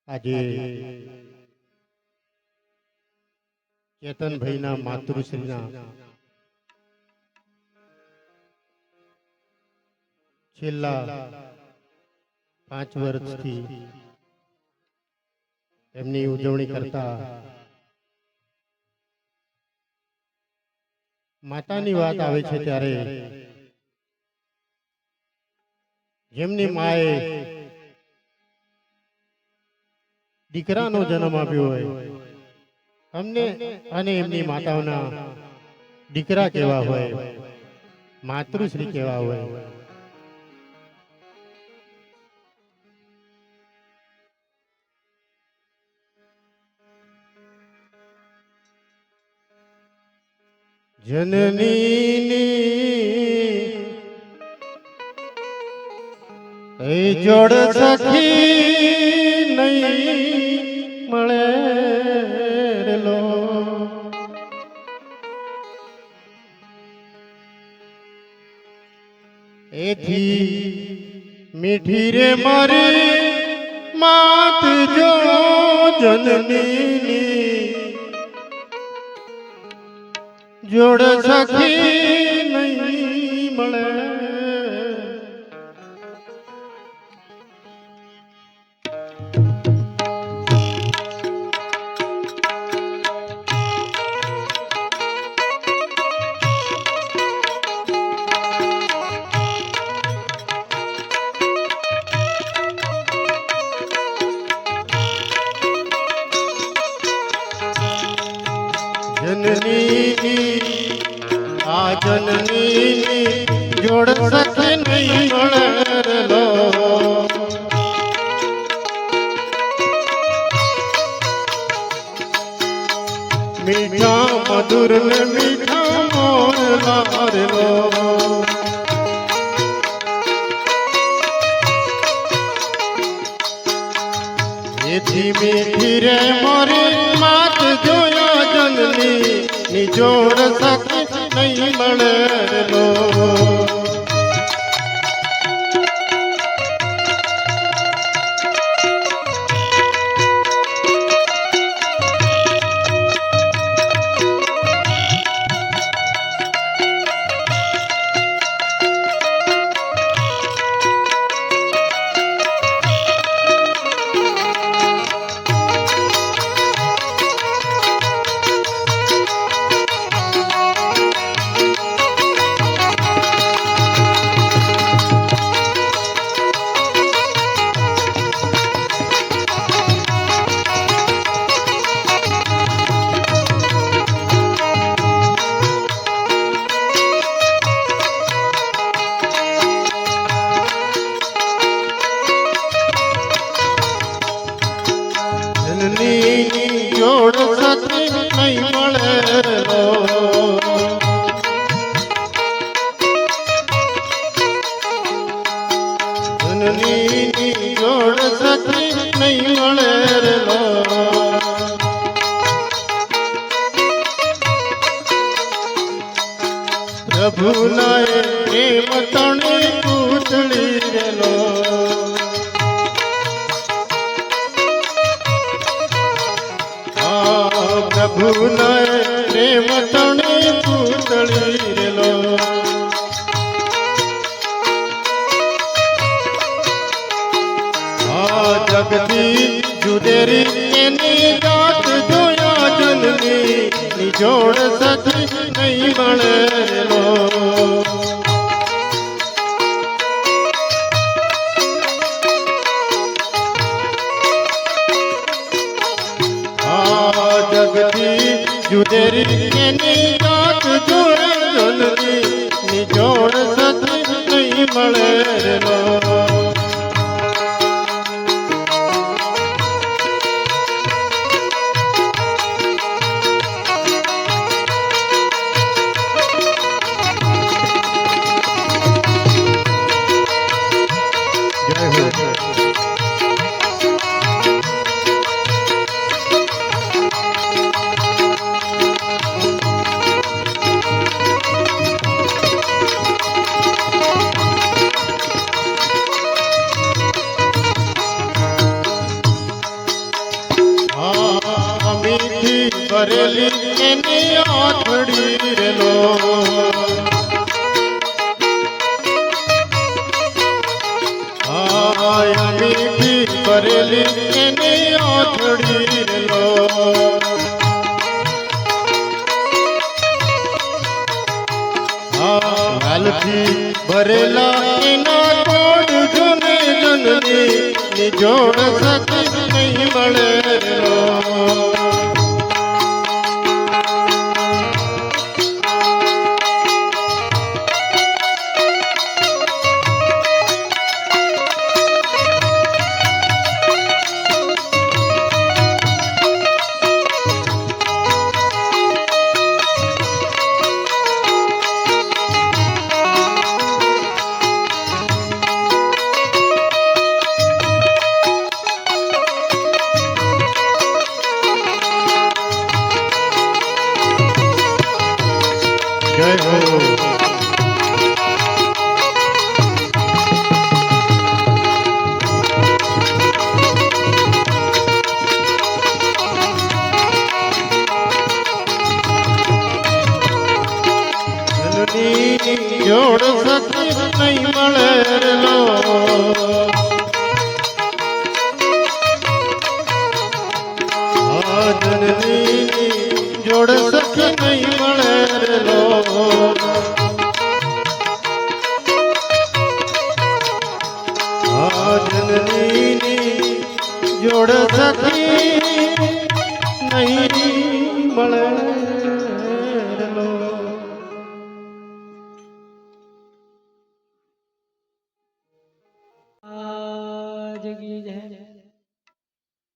આજે ચેતનભાઈના માતૃશ્રીના છેલ્લા 5 વર્ષથી એમની ઉજવણી કરતા માતાની વાત આવે છે ત્યારે જેમની માએ દીકરાનો જન્મ આપ્યો હોય અમને અને એમની માતાઓના દીકરા કેવા હોય, માતૃશ્રી કેવા હોય, જનની જોડ સખી નહીં મળે લો, એથી મીઠી રે મારી માત જો જનની જોડ સખી નહીં મળે. આ જનની જોડ સખી નહીં મળે લો, મીઠા મધુર ને મીઠા મોર લારેલો, એથી મીઠી રે મોરી માત જોયા જનની ની જોડ સખી નહીં મળે લો. જોડ સખી નહીં મળે લો, જનની જોડ સખી નહીં મળે લો, પ્રભુના પ્રેમ તણી પૂતળી રેલો, પ્રભુના પ્રેમ તણી પૂતળી રેલો, આ જગતી જુદેરી એની જાત જોયા જનની ની જોડ સખી નહીં મળે લો, જગતી જુદેરી એની જાત જોયા જનની ની જોડ સખી નહીં મળે લો. ભરેલી એની આંખડી રેલો હા મીઠી ભરેલી એની આંખડી રેલો હાલથી ભરેલા એના કોડ જુને જનની નિજોડ સખી નહીં મળે રો જય હો જોડ સખી નહીં મળે લો જનની જોડ સખી નહીં મળે લો જનની જોડ સખી નહીં મળે લો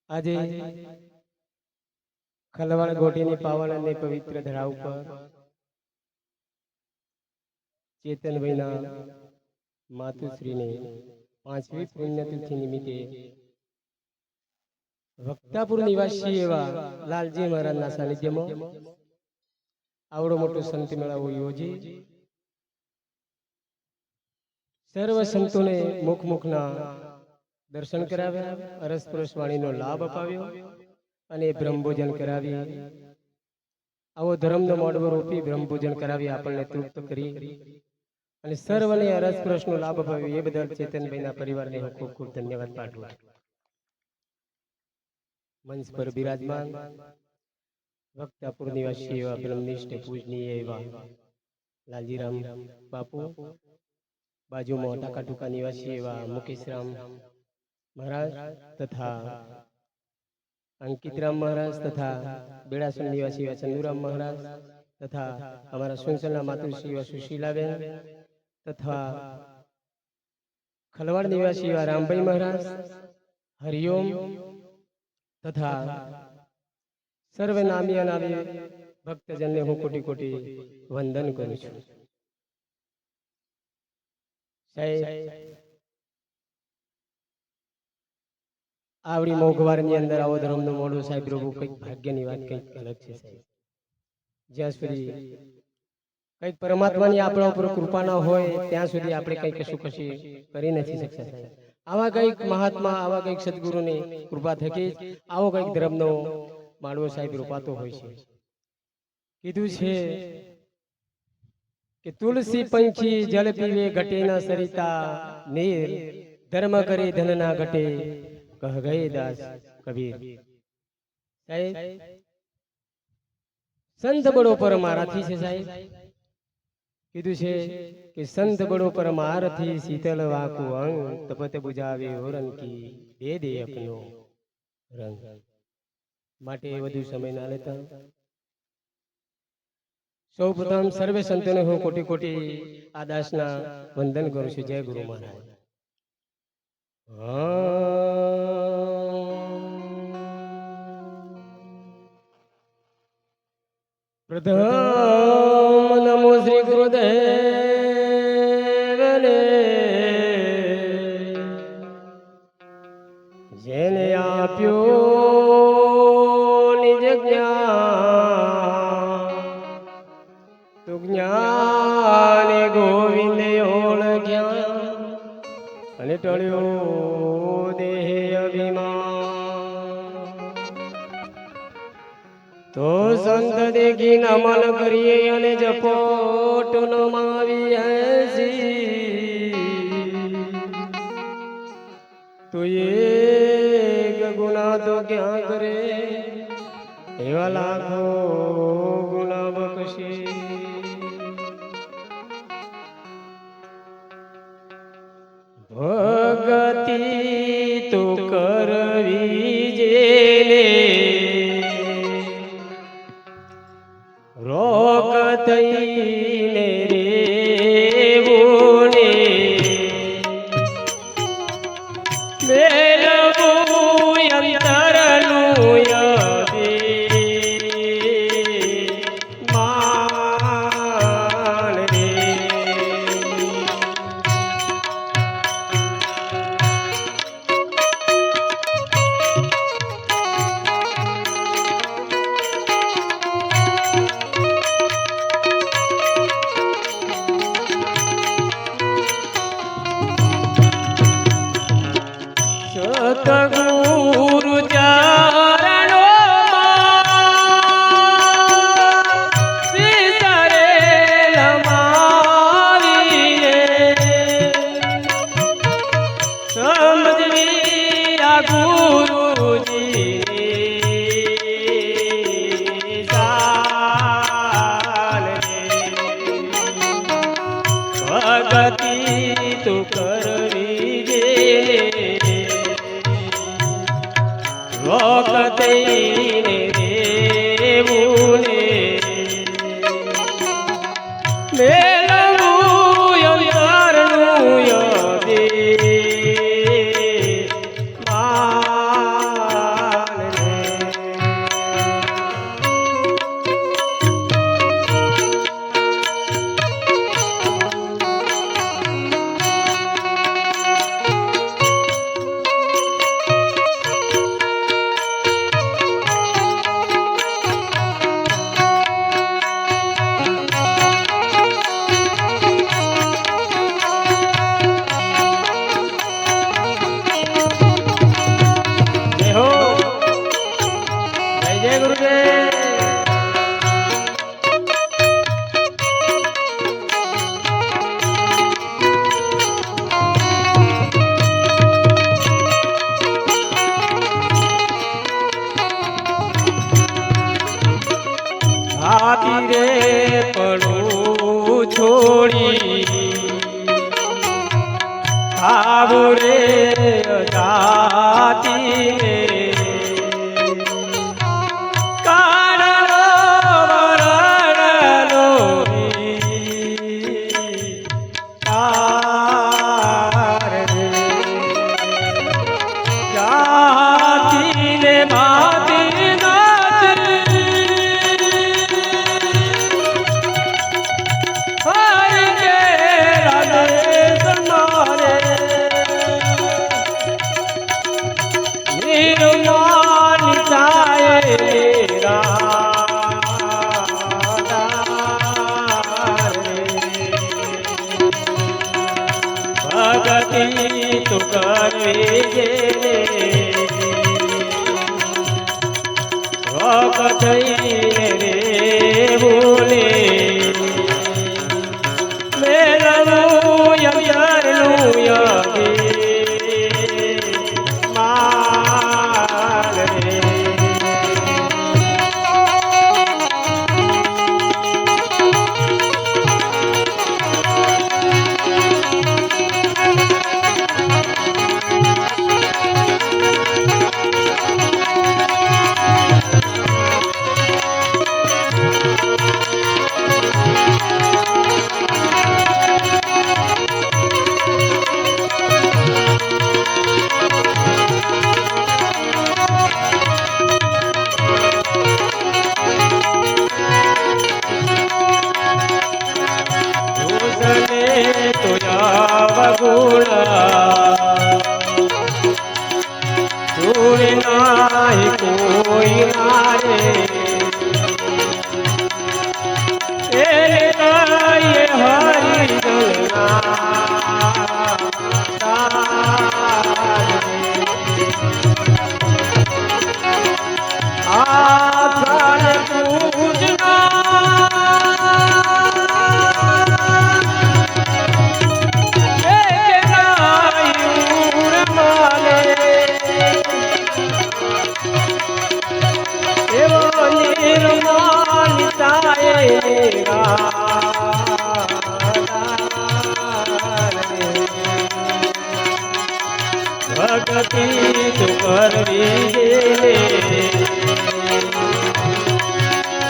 આજે ખલવાણ ગોટીની પાવન અને પવિત્ર ધરા ઉપર ચેતનભાઈના માતુશ્રીને 5મી પુણ્યતિથિ નિમિત્તે વક્તાપુર નિવાસી એવા લાલજી મહારાજના સાનિધ્યમાં આવડો મોટો સંત મેળાવો યોજી સર્વ સંતોને મુખના દર્શન કરાવ્યા અરસપરસ વાણીનો લાભ અપાવ્યો અને બ્રહ્મભોજન કરાવી આવો ધર્મનો મોડવો રૂપી બ્રહ્મભોજન કરાવી આપણને તૃપ્ત કરી અને સર્વને અરસપરસનો લાભ અપાવ્યો એ બદલ ચેતનભાઈના પરિવારને હું ખૂબ ખૂબ ધન્યવાદ પાઠવું મંચ પર બિરાજમાન વક્તાપુર નિવાસી એવા બ્રહ્મનિષ્ઠ પૂજનીય એવા લાલજીરામ બાપુ બાજુમાં ટાકાટુકા નિવાસી એવા મુકેશરામ महाराज तथा अंकितराम महाराज तथा बेड़ासन निवासी चंदूराम महाराज तथा हमारा सुनसलना मातृश्री सुशीलाबेन तथा खलवाड़ निवासी रामभाई महाराज हरिओम तथा सर्व नामी अनामी भक्तजन ने हूँ कोटि कोटि वंदन करूँ छूं आवड़ी मोघवारनी अंदर आवो धर्मनो मोडो साहेब प्रभु कईक भाग्यनी वात कईक अलग छे साहेब ज्यां सुधी कईक परमात्मानी आपणा उपर कृपा न होय त्यां सुधी आपणे कई कशुं कशी करी नथी शकता साहेब आवा कईक महात्मा आवा कईक सद्गुरुनी कृपा थकी आवो कईक धर्मनो माडવો साहेब रूपातो होय छे कीधुं छे कि तुलसी पंछी जल पीवे घटे न सरिता नीर धर्म करे धन ना घटे कह गए दास कबीर साहेब संत बड़ो परमारथी छे साहेब कीधुं छे कि संत बड़ो परमारथी शीतल वाकु अंग तपत बुझावे ओरन की दे दे अपनो रंग माटे वधु समय ना लेता सौ प्रथम सर्वे संतों हूँ कोटि कोटि आदासना वंदन करूँ छुं जय गुरु महाराज प्रथम नमो श्री गुरुदेवने जेने आप्यो निज ज्ञान तु ज्ञान गोविंद ओळख्या अने टळ्यो देह अभिमान તો સંત દેખી નમન કરીએ અને જપોટ નમાવી તો એક ગુના તો ક્યાં કરે એવા લાખો ગુના બક્ષે ભગતિ તો કરવી જેને રોક થઈને રેવું ને મેળવું અંતરનું યદે માન રે સતગુરુ ચરણો વિસરેલ મારીને સમજવી આ ગુરુજી સાલ ભગતિ તું કરવી જે રોક થઈને રેવું ને મેળવું અંતરનું યદે માન રે જય ગુરુદેવ ભાતી રે પડું છોડી આવું રે જાતી ને ભગતિ તું કરવી જેને રોક થઈને રેવું ને મેળવું અંતરનું યદે માન રે નાહી કોઈ નારે એને કહીએ હરિજન બીજે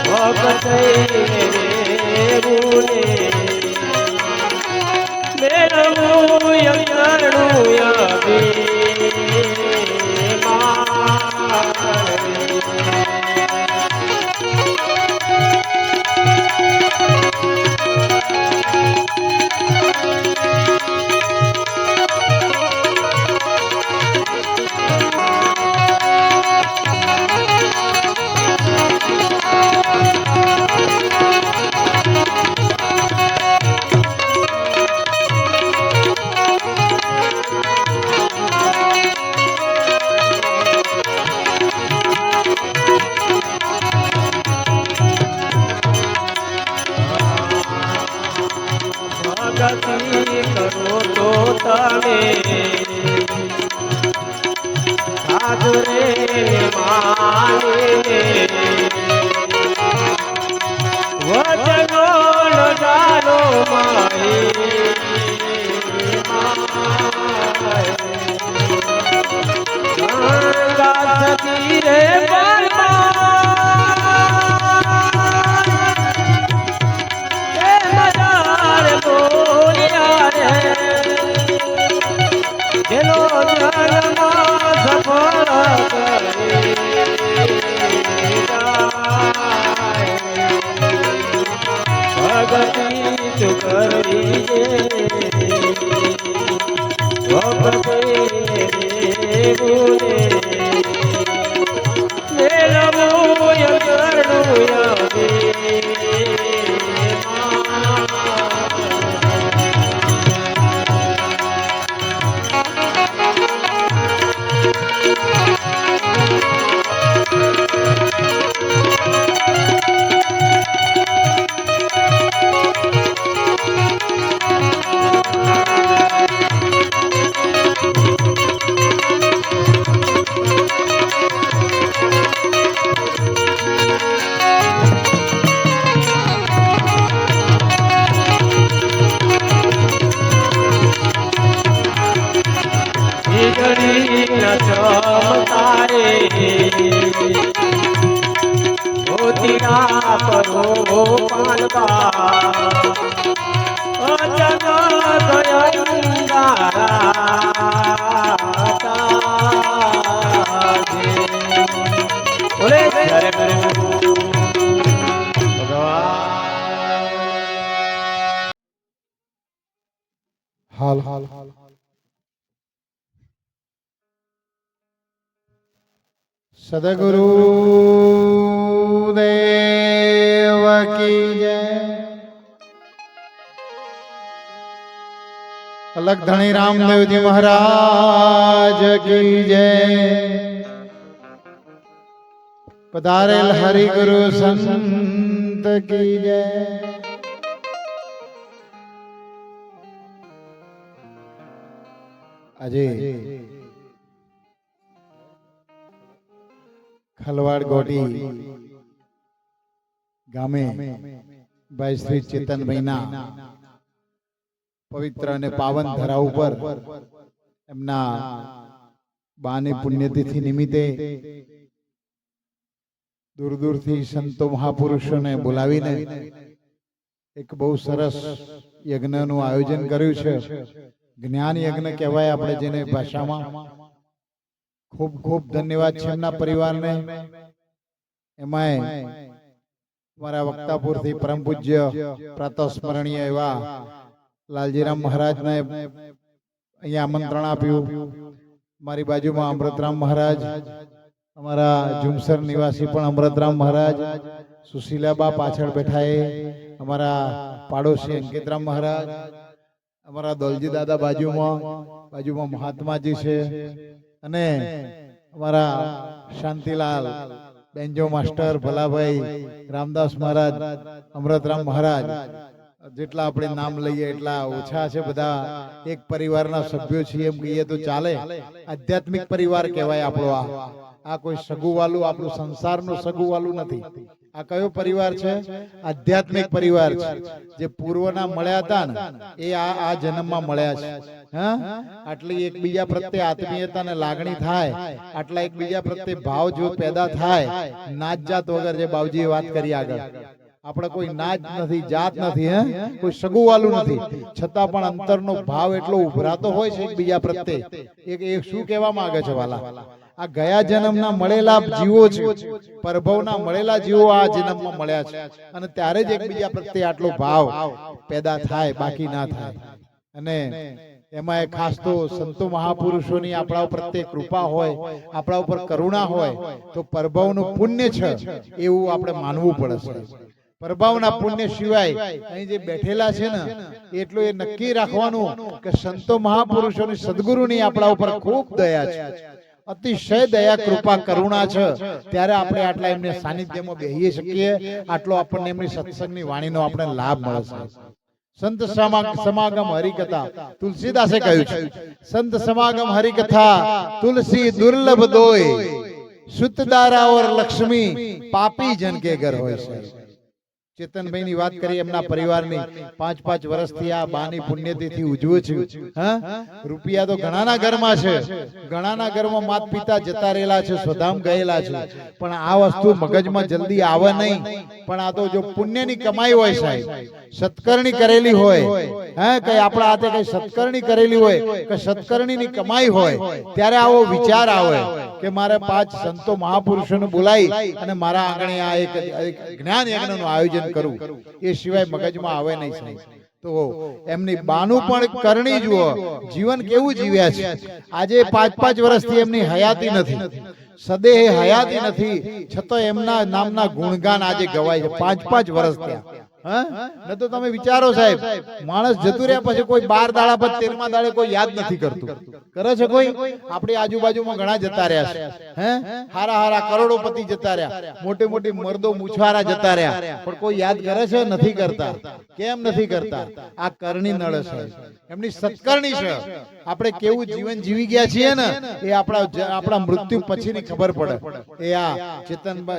વખતે રેવું ને મેળવું યંગણું ગતિ કરો તો તમે સાધુ રે માને વચનો જાનો માહી ગંગા સતી રે સદગુરુ દેવ કી જય। અલગ ધણી રામદેવજી મહારાજ કી જય। પધારેલ હરિગુરુ સંત કી જય। આજે ખલવાડ ગોટી ગામે ભાઈ શ્રી ચેતનભાઈના પવિત્ર અને પાવન ધરા ઉપર એમના બાની પુણ્યતિથિ નિમિત્તે દૂર દૂરથી સંતો મહાપુરુષોને બોલાવીને એક બહુ સરસ યજ્ઞનું આયોજન કર્યું છે। જ્ઞાન યજ્ઞ કહેવાય આપણે જેને ભાષામાં। ખૂબ ખૂબ ધન્યવાદ છે એમના પરિવારને। એમાંય અમારા વક્તાપુરથી પરમ પૂજ્ય પ્રાતસ્મરણીય એવા લાલજીરામ મહારાજને અહીંયા આમંત્રણ આપ્યું। મારી બાજુમાં અમૃતરામ મહારાજ, અમારા ઝુમસર નિવાસી પણ અમૃતરામ મહારાજ, સુશીલાબા પાછળ બેઠા એ અમારા પાડોશી અંકિતરામ મહારાજ, અમારા દોલજી દાદા બાજુમાં મહાત્માજી છે, અને અમારા શાંતિલાલ બેન્જો માસ્ટર, ભલાભાઈ, રામદાસ મહારાજ, અમૃતરામ મહારાજ, જેટલા આપણે નામ લઈએ એટલા ઓછા છે। બધા એક પરિવારના સભ્યો છીએ એમ કહીએ તો ચાલે। આધ્યાત્મિક પરિવાર કહેવાય આપણો આ। આ કોઈ સગુવાલું આપણું સંસારનું સગુવાલું નથી. આ કયો પરિવાર છે? આધ્યાત્મિક પરિવાર છે. જે પૂર્વના મળ્યા હતા ને એ આ જન્મમાં મળ્યા છે. હા, આટલી એકબીજા પ્રત્યે આત્મીયતા ને લાગણી થાય, આટલા એકબીજા પ્રત્યે ભાવ જો પેદા થાય, નાત જાત વગર, જે બાવજીએ વાત કરી આગળ, આપણે કોઈ નાચ નથી, જાત નથી, હે કોઈ સગુવાલું નથી, છતાં પણ અંતરનો ભાવ એટલો ઉભરાતો હોય છે એકબીજા પ્રત્યે. એક શું કહેવા માંગે છે વાલા? આ ગયા જન્મના મળેલા જીવો છે, પરભવના મળેલા જીવો આ જન્મમાં મળ્યા છે, અને ત્યારે જ એકબીજા પ્રત્યે આટલો ભાવ પેદા થાય, બાકી ના થાય. અને એમાં ખાસ તો સંતો મહાપુરુષોની આપણા પ્રત્યે કૃપા હોય, આપણા ઉપર કરુણા હોય, તો પરભવનું પુણ્ય છે એવું આપણે માનવું પડે છે. પ્રભાવના પુણ્ય સિવાય અહીં જે બેઠેલા છે ને એટલું એ નક્કી રાખવાનું કે સંતો મહાપુરુષોની સદગુરુની આપણા ઉપર ખૂબ દયા છે, અતિશય દયા, કૃપા, કરુણા છે. ત્યારે આપણે આટલા એમને સાનિધ્યમાં બેસી શકીએ, આટલો આપણને એમની સત્સંગની વાણીનો આપણે લાભ મળે છે. સંત સમાગમ હરિકથા, તુલસીદાસે કહ્યું છે, સંત સમાગમ હરિકથા તુલસી દુર્લભ દોય, સુતદારા ઓર લક્ષ્મી પાપી જન કે ઘર હોય છે. ચેતનભાઈ ની વાત કરી, એમના પરિવારની 5-5 વર્ષથી આ બાની પુણ્યતિથિ ઉજવું છું. હા, રૂપિયા તો ઘણાના ઘરમાં છે, ઘણાના ઘરમાં માત પિતા જતા રહેલા છે, સ્વધામ ગયેલા છે, પણ આ વસ્તુ મગજમાં જલ્દી આવે નહીં. પણ આ તો જો પુણ્યની કમાઈ હોય સાહેબ, સત્કર્ણી કરેલી હોય, હા, કઈ આપણા હાથે કઈ સત્કર્ણી કરેલી હોય, કે સત્કર્ણીની કમાઈ હોય, ત્યારે આવો વિચાર આવે કે મારે 5 સંતો મહાપુરુષોને બોલાવી અને મારા આંગણે આ એક જ્ઞાન યજ્ઞનું આયોજન કરું, એ સિવાય મગજમાં આવે નહીં. તો એમની બાનું પણ કરણી જુઓ, જીવન કેવું જીવ્યા છે. આજે 5-5 વર્ષથી એમની હયાતી નથી, સદેહ હયાતી નથી, છતાં એમના નામના ગુણગાન આજે ગવાય છે. 5-5 વર્ષ થયા. ન તો તમે વિચારો સાહેબ, માણસ જતું રહ્યા પછી કોઈ 12 દાડા પર 13મા દાડે કોઈ યાદ નથી કરતું. કરે છે કોઈ? આપણી આજુબાજુમાં ઘણા જતા રહ્યા છે, હે, હારા હારા કરોડોપતિ જતા રહ્યા, મોટી મોટી મર્દો મુછવારા જતા રહ્યા, પણ કોઈ યાદ કરે છે? નથી કરતા. કેમ નથી કરતા? આ કરણી નળ છે, એમની સત્કર્ણી છે. આપણે કેવું જીવન જીવી ગયા છીએ ને એ આપણા મૃત્યુ પછીની ખબર પડે. એ આ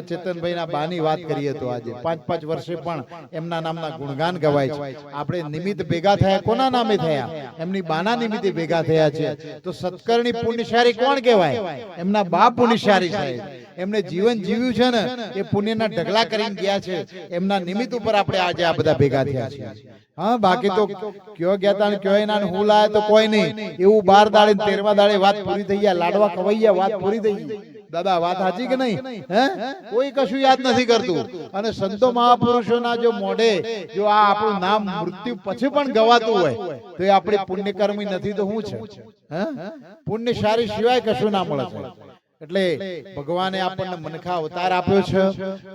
ચેતનભાઈના બાની વાત કરીએ તો આજે 5-5 વર્ષે પણ એમના નામના ગુણગાન ગવાય છે. આપણે નિમિત્ત ભેગા થયા, કોના નામે થયા? એમની બાના નિમિત્તે ભેગા થયા છે. તો સત્કર્ણી પુણ્યશાળી કોણ કહેવાય? એમના બા પુણ્યશાળી સાહેબ. એમને જીવન જીવ્યું છે ને એ પુણ્યના ઢગલા કરીને ગયા છે. એમના નિમિત્ત ઉપર આપણે આજે આ બધા ભેગા થયા છે. હા, બાકી તો કયો ગયા તા, કયો ના હું લાયા તો કોઈ નહીં. એવું 12 દાડે 13મા દાડે વાત પૂરી થઈ ગયા, લાડવા ખવાઈ ગયા, વાત પૂરી થઈ ગઈ. દાદા વાત સાચી કે નહીં? હે, કોઈ કશું યાદ નથી કરતું. અને સંતો મહાપુરુષોના જો મોઢે જો આ આપણું નામ મૃત્યુ પછી પણ ગવાતું હોય તો એ આપણી પુણ્યકર્મી નથી તો શું છે? હે, પુણ્યશાળી સિવાય કશું ના મળે છે. એટલે ભગવાને આપણને મનખા અવતાર આપ્યો છે.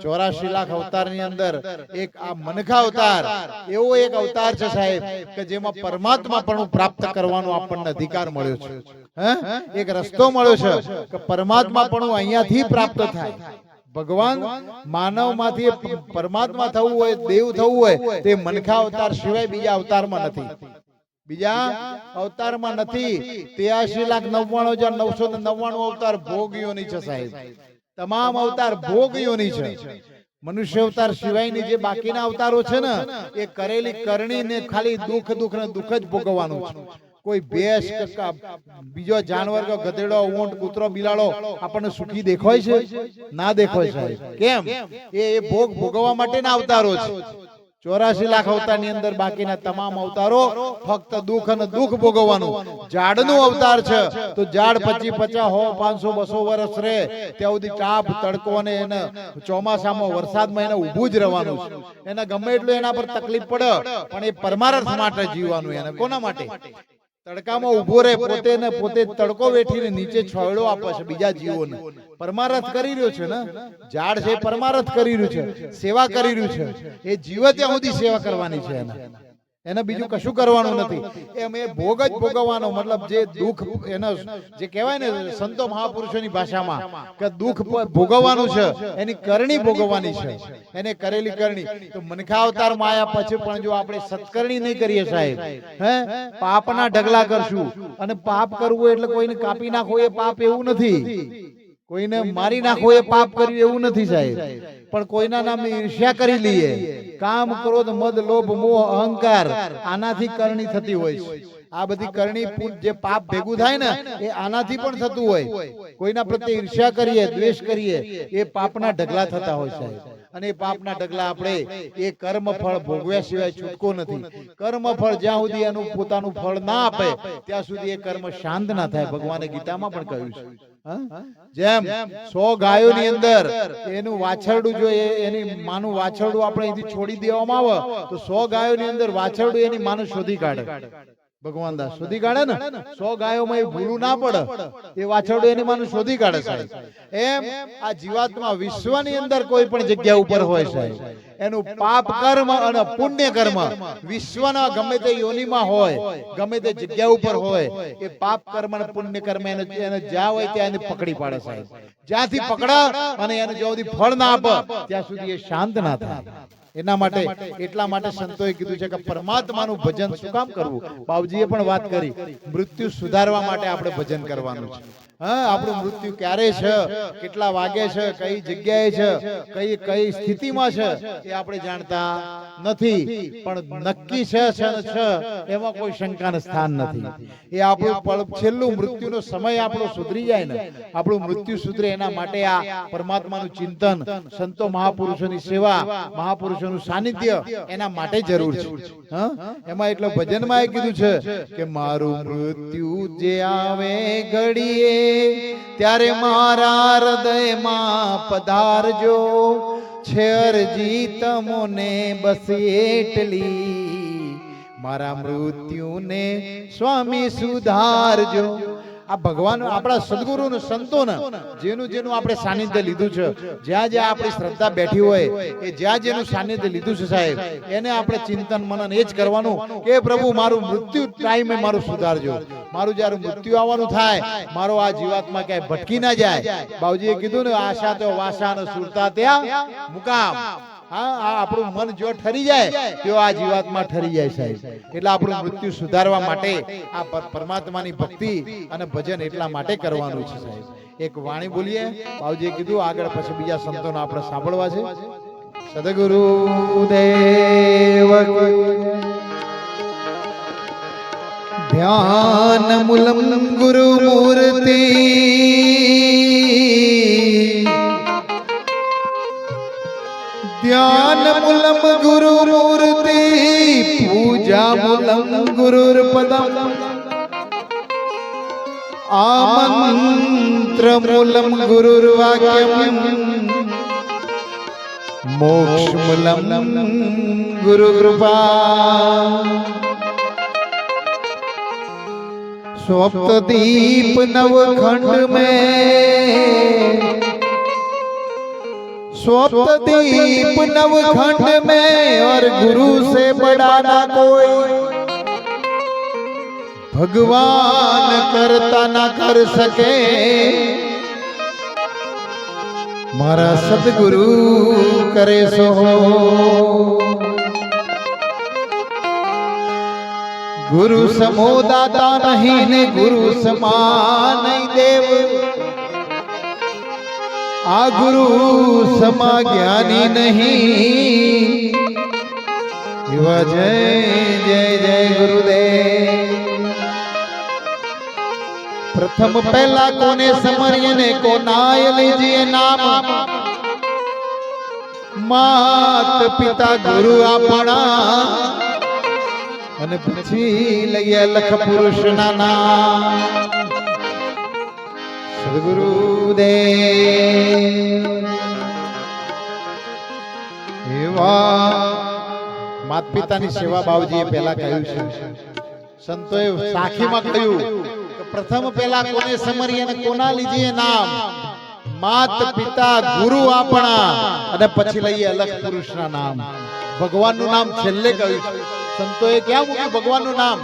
84 લાખ અવતારની અંદર એક આ મનખા અવતાર એવો એક અવતાર છે સાહેબ કે જેમાં પરમાત્મા પણ પ્રાપ્ત કરવાનો આપણને અધિકાર મળ્યો છે. એક રસ્તો મળ્યો છે કે પરમાત્મા પણ અહીંયાથી પ્રાપ્ત થાય. ભગવાન માનવમાંથી પરમાત્મા થવું હોય, દેવ થવું હોય, તે મનખા અવતાર સિવાય બીજા અવતારમાં નથી. બીજા અવતારમાં નથી. 83,99,999 અવતાર ભોગીઓની છે સાહેબ. તમામ અવતાર ભોગીઓની છે. મનુષ્ય અવતાર સિવાયની જે બાકીના અવતારો છે ને એ કરેલી કરણીને ખાલી દુઃખ ને દુઃખ જ ભોગવવાનું છે. કોઈ ભેંસ, બીજો જાનવર, ગધેડો, ઊંટ, કૂતરો, બિલાડો આપણને સુખી દેખાય છે? ના દેખાય સાહેબ. કેમ? એ ભોગ ભોગવવા માટેના અવતારો છે. 84 લાખ અવતારની અંદર બાકીના તમામ અવતારો ફક્ત દુઃખ અને દુઃખ ભોગવવાનું. ઝાડનું અવતાર છે તો ઝાડ 25, 50, 100, 500, 200 વર્ષ રહે ત્યાં સુધી તાપ, તડકો અને એને ચોમાસામાં વરસાદમાં એને ઊભું જ રહેવાનું છે. એને ગમે એટલું એના પર તકલીફ પડે પણ એ પરમાર્થ માટે જીવવાનું. એને કોના માટે? તડકામાં ઉભો રહે, પોતે તડકો વેઠીને નીચે છોયડો આપે છે બીજા જીવોને. પરમાર્થ કરી રહ્યો છે ને. ઝાડ છે પરમાર્થ કરી રહ્યું છે, સેવા કરી રહ્યું છે. એ જીવે ત્યાં સુધી સેવા કરવાની છે. એને બીજું કશું કરવાનું નથી. એમ એ ભોગ જ ભોગવવાનો. મતલબ જે દુઃખ, એનો જે કહેવાય ને સંતો મહાપુરુષોની ભાષામાં કે દુઃખ ભોગવવાનું છે, એની કરણી ભોગવવાની છે, એને કરેલી કરણી. તો મનખા અવતાર માં આયા પછી પણ જો આપણે સત્કર્ણી નહીં કરીએ સાહેબ, હે, પાપના ઢગલા કરશું. અને પાપ કરવું એટલે કોઈને કાપી નાખવું એ પાપ એવું નથી. કોઈને મારી નાખવું એ પાપ કર્યું એવું નથી સાહેબ, પણ કોઈના નામે ઈર્ષ્યા કરી લઈએ, કામ ક્રોધ મદ લોભ મોહ અહંકાર, આનાથી કરણી થતી હોય છે. આ બધી કરણી જે પાપ ભેગું થાય ને એ આનાથી પણ થતું હોય. કોઈના પ્રત્યે ઈર્ષ્યા કરીએ, દ્વેષ કરીએ, એ પાપના ઢગલા થતા હોય સાહેબ. અને એ પાપના ઢગલા આપણે એ કર્મ ફળ ભોગવ્યા સિવાય છૂટકો નથી. કર્મ ફળ જ્યાં સુધી એનું પોતાનું ફળ ના આપે ત્યાં સુધી એ કર્મ શાંત ના થાય. ભગવાને ગીતામાં પણ કહ્યું છે. જેમ 100 ગાયોની અંદર એનું વાછરડું જો એની માનું વાછરડું આપણે અહીંથી છોડી દેવામાં આવે તો 100 ગાયોની અંદર વાછરડું એની માને શોધી કાઢે. ભગવાન દાસ શોધી કાઢે ને. 100 ગાયોમાં એ ભૂલું ના પડે, એ વાછરડું એની માનું શોધી કાઢે સાહેબ. એમ આ જીવાત્મા વિશ્વની અંદર કોઈ પણ જગ્યા ઉપર હોય સાહેબ, એનું પાપ કર્મ અને પુણ્ય કર્મ વિશ્વના ગમે તે યોનિમાં હોય, ગમે તે જગ્યા ઉપર હોય, એ પાપ કર્મ અને પુણ્ય કર્મ એને જ્યાં હોય ત્યાં એને પકડી પાડે સાહેબ. જ્યાંથી પકડા અને એને જ્યાં સુધી ફળ ના આપે ત્યાં સુધી એ શાંત ના થાય. એના માટે એટલા માટે સંતોએ કીધું છે કે પરમાત્માનું ભજન શું કામ કરવું. બાપજીએ પણ વાત કરી, મૃત્યુ સુધારવા માટે આપણે ભજન કરવાનું છે. હા, આપણું મૃત્યુ ક્યારે છે, કેટલા વાગે છે, કઈ જગ્યાએ છે, કઈ સ્થિતિમાં છે એ આપણે જાણતા નથી, પણ નક્કી છે એમાં કોઈ શંકાનું સ્થાન નથી. એ આપણું છેલ્લું મૃત્યુનો સમય આપણો સુધરી જાય ને, આપણું મૃત્યુ સુધરે એના માટે આ પરમાત્માનું ચિંતન, સંતો મહાપુરુષોની સેવા, મહાપુરુષોનું સાનિધ્ય એના માટે જરૂર છે. હા, એમાં એટલે ભજનમાં એ કીધું છે કે મારું મૃત્યુ જે આવે ઘડીએ ત્યારે મારા હૃદયમાં પધારજો, છે અરજી તમોને બસ એટલી, મારા મૃત્યુને સ્વામી સુધારજો. આ ભગવાન આપણા સદગુરુ ને સંતો ને જેનું આપણે સાનિધ્ય લીધું છે, જ્યાં જ્યાં આપણી શ્રદ્ધા બેઠી હોય એ જ્યાં જેનું સાનિધ્ય લીધું છે સાહેબ, એને આપણે ચિંતન મનન એ જ કરવાનું કે પ્રભુ મારું મૃત્યુ ટાઈમે મારું સુધારજો. મારું જયારે મૃત્યુ આવવાનું થાય, મારો આ જીવાત્મા ક્યાંય ભટકી ના જાય. બાબુજીએ કીધું ને, આશા તો વાસા ને સુરતા ત્યાં મુકામ. હા, આપણું મન જો ઠરી જાય તો આ જીવાત્મા ઠરી જાય સાહેબ. એટલે આપણું મૃત્યુ સુધારવા માટે આ પરમાત્માની ભક્તિ અને ભજન એટલા માટે કરવાનું છે સાહેબ. એક વાણી બોલીએ, બાબુજીએ કીધું, આગળ પછી બીજા સંતોને આપણે સાંભળવા છે. સદગુરુ દેવ ધ્યાન મૂલમ ગુરુ મૂર્તિ, ધ્યાન મૂલમ ગુરુ મૂર્તિ, પૂજા મૂલમ ગુરુર પદમ, આમંત્ર મૂલમ ગુરુર વાક્યમ, મોક્ષ મૂલમ ગુરુ કૃપા. स्वप्तदीप नवखंड में, स्वप्तदीप नवखंड में और गुरु से बड़ा ना कोई, भगवान करता ना कर सके, मारा सतगुरु करे सो. गुरु समो दाता नहीं ने गुरु समान नहीं देव, आ गुरु समा ज्ञानी नहीं. युवा जय जय जय गुरुदेव. प्रथम पहला कोने समरिए ने को नाय लीजिए नाम, मात पिता गुरु अपना, અને પછી લઈએ લખ પુરુષના નામ. સદગુરુદેવ એવા માત પિતાની સેવા બાવજીએ પહેલા કહ્યું છે. સંતોએ સાખીમાં કહ્યું કે પ્રથમ પહેલા કોને સમરીએ અને કોના લીજીએ નામ, માત પિતા ગુરુ આપણા, અને પછી લઈએ અલખ પુરુષના નામ. ભગવાનનું નામ છેલ્લે કહ્યું છે. સંતોએ ક્યાં મૂક્યું ભગવાનનું નામ?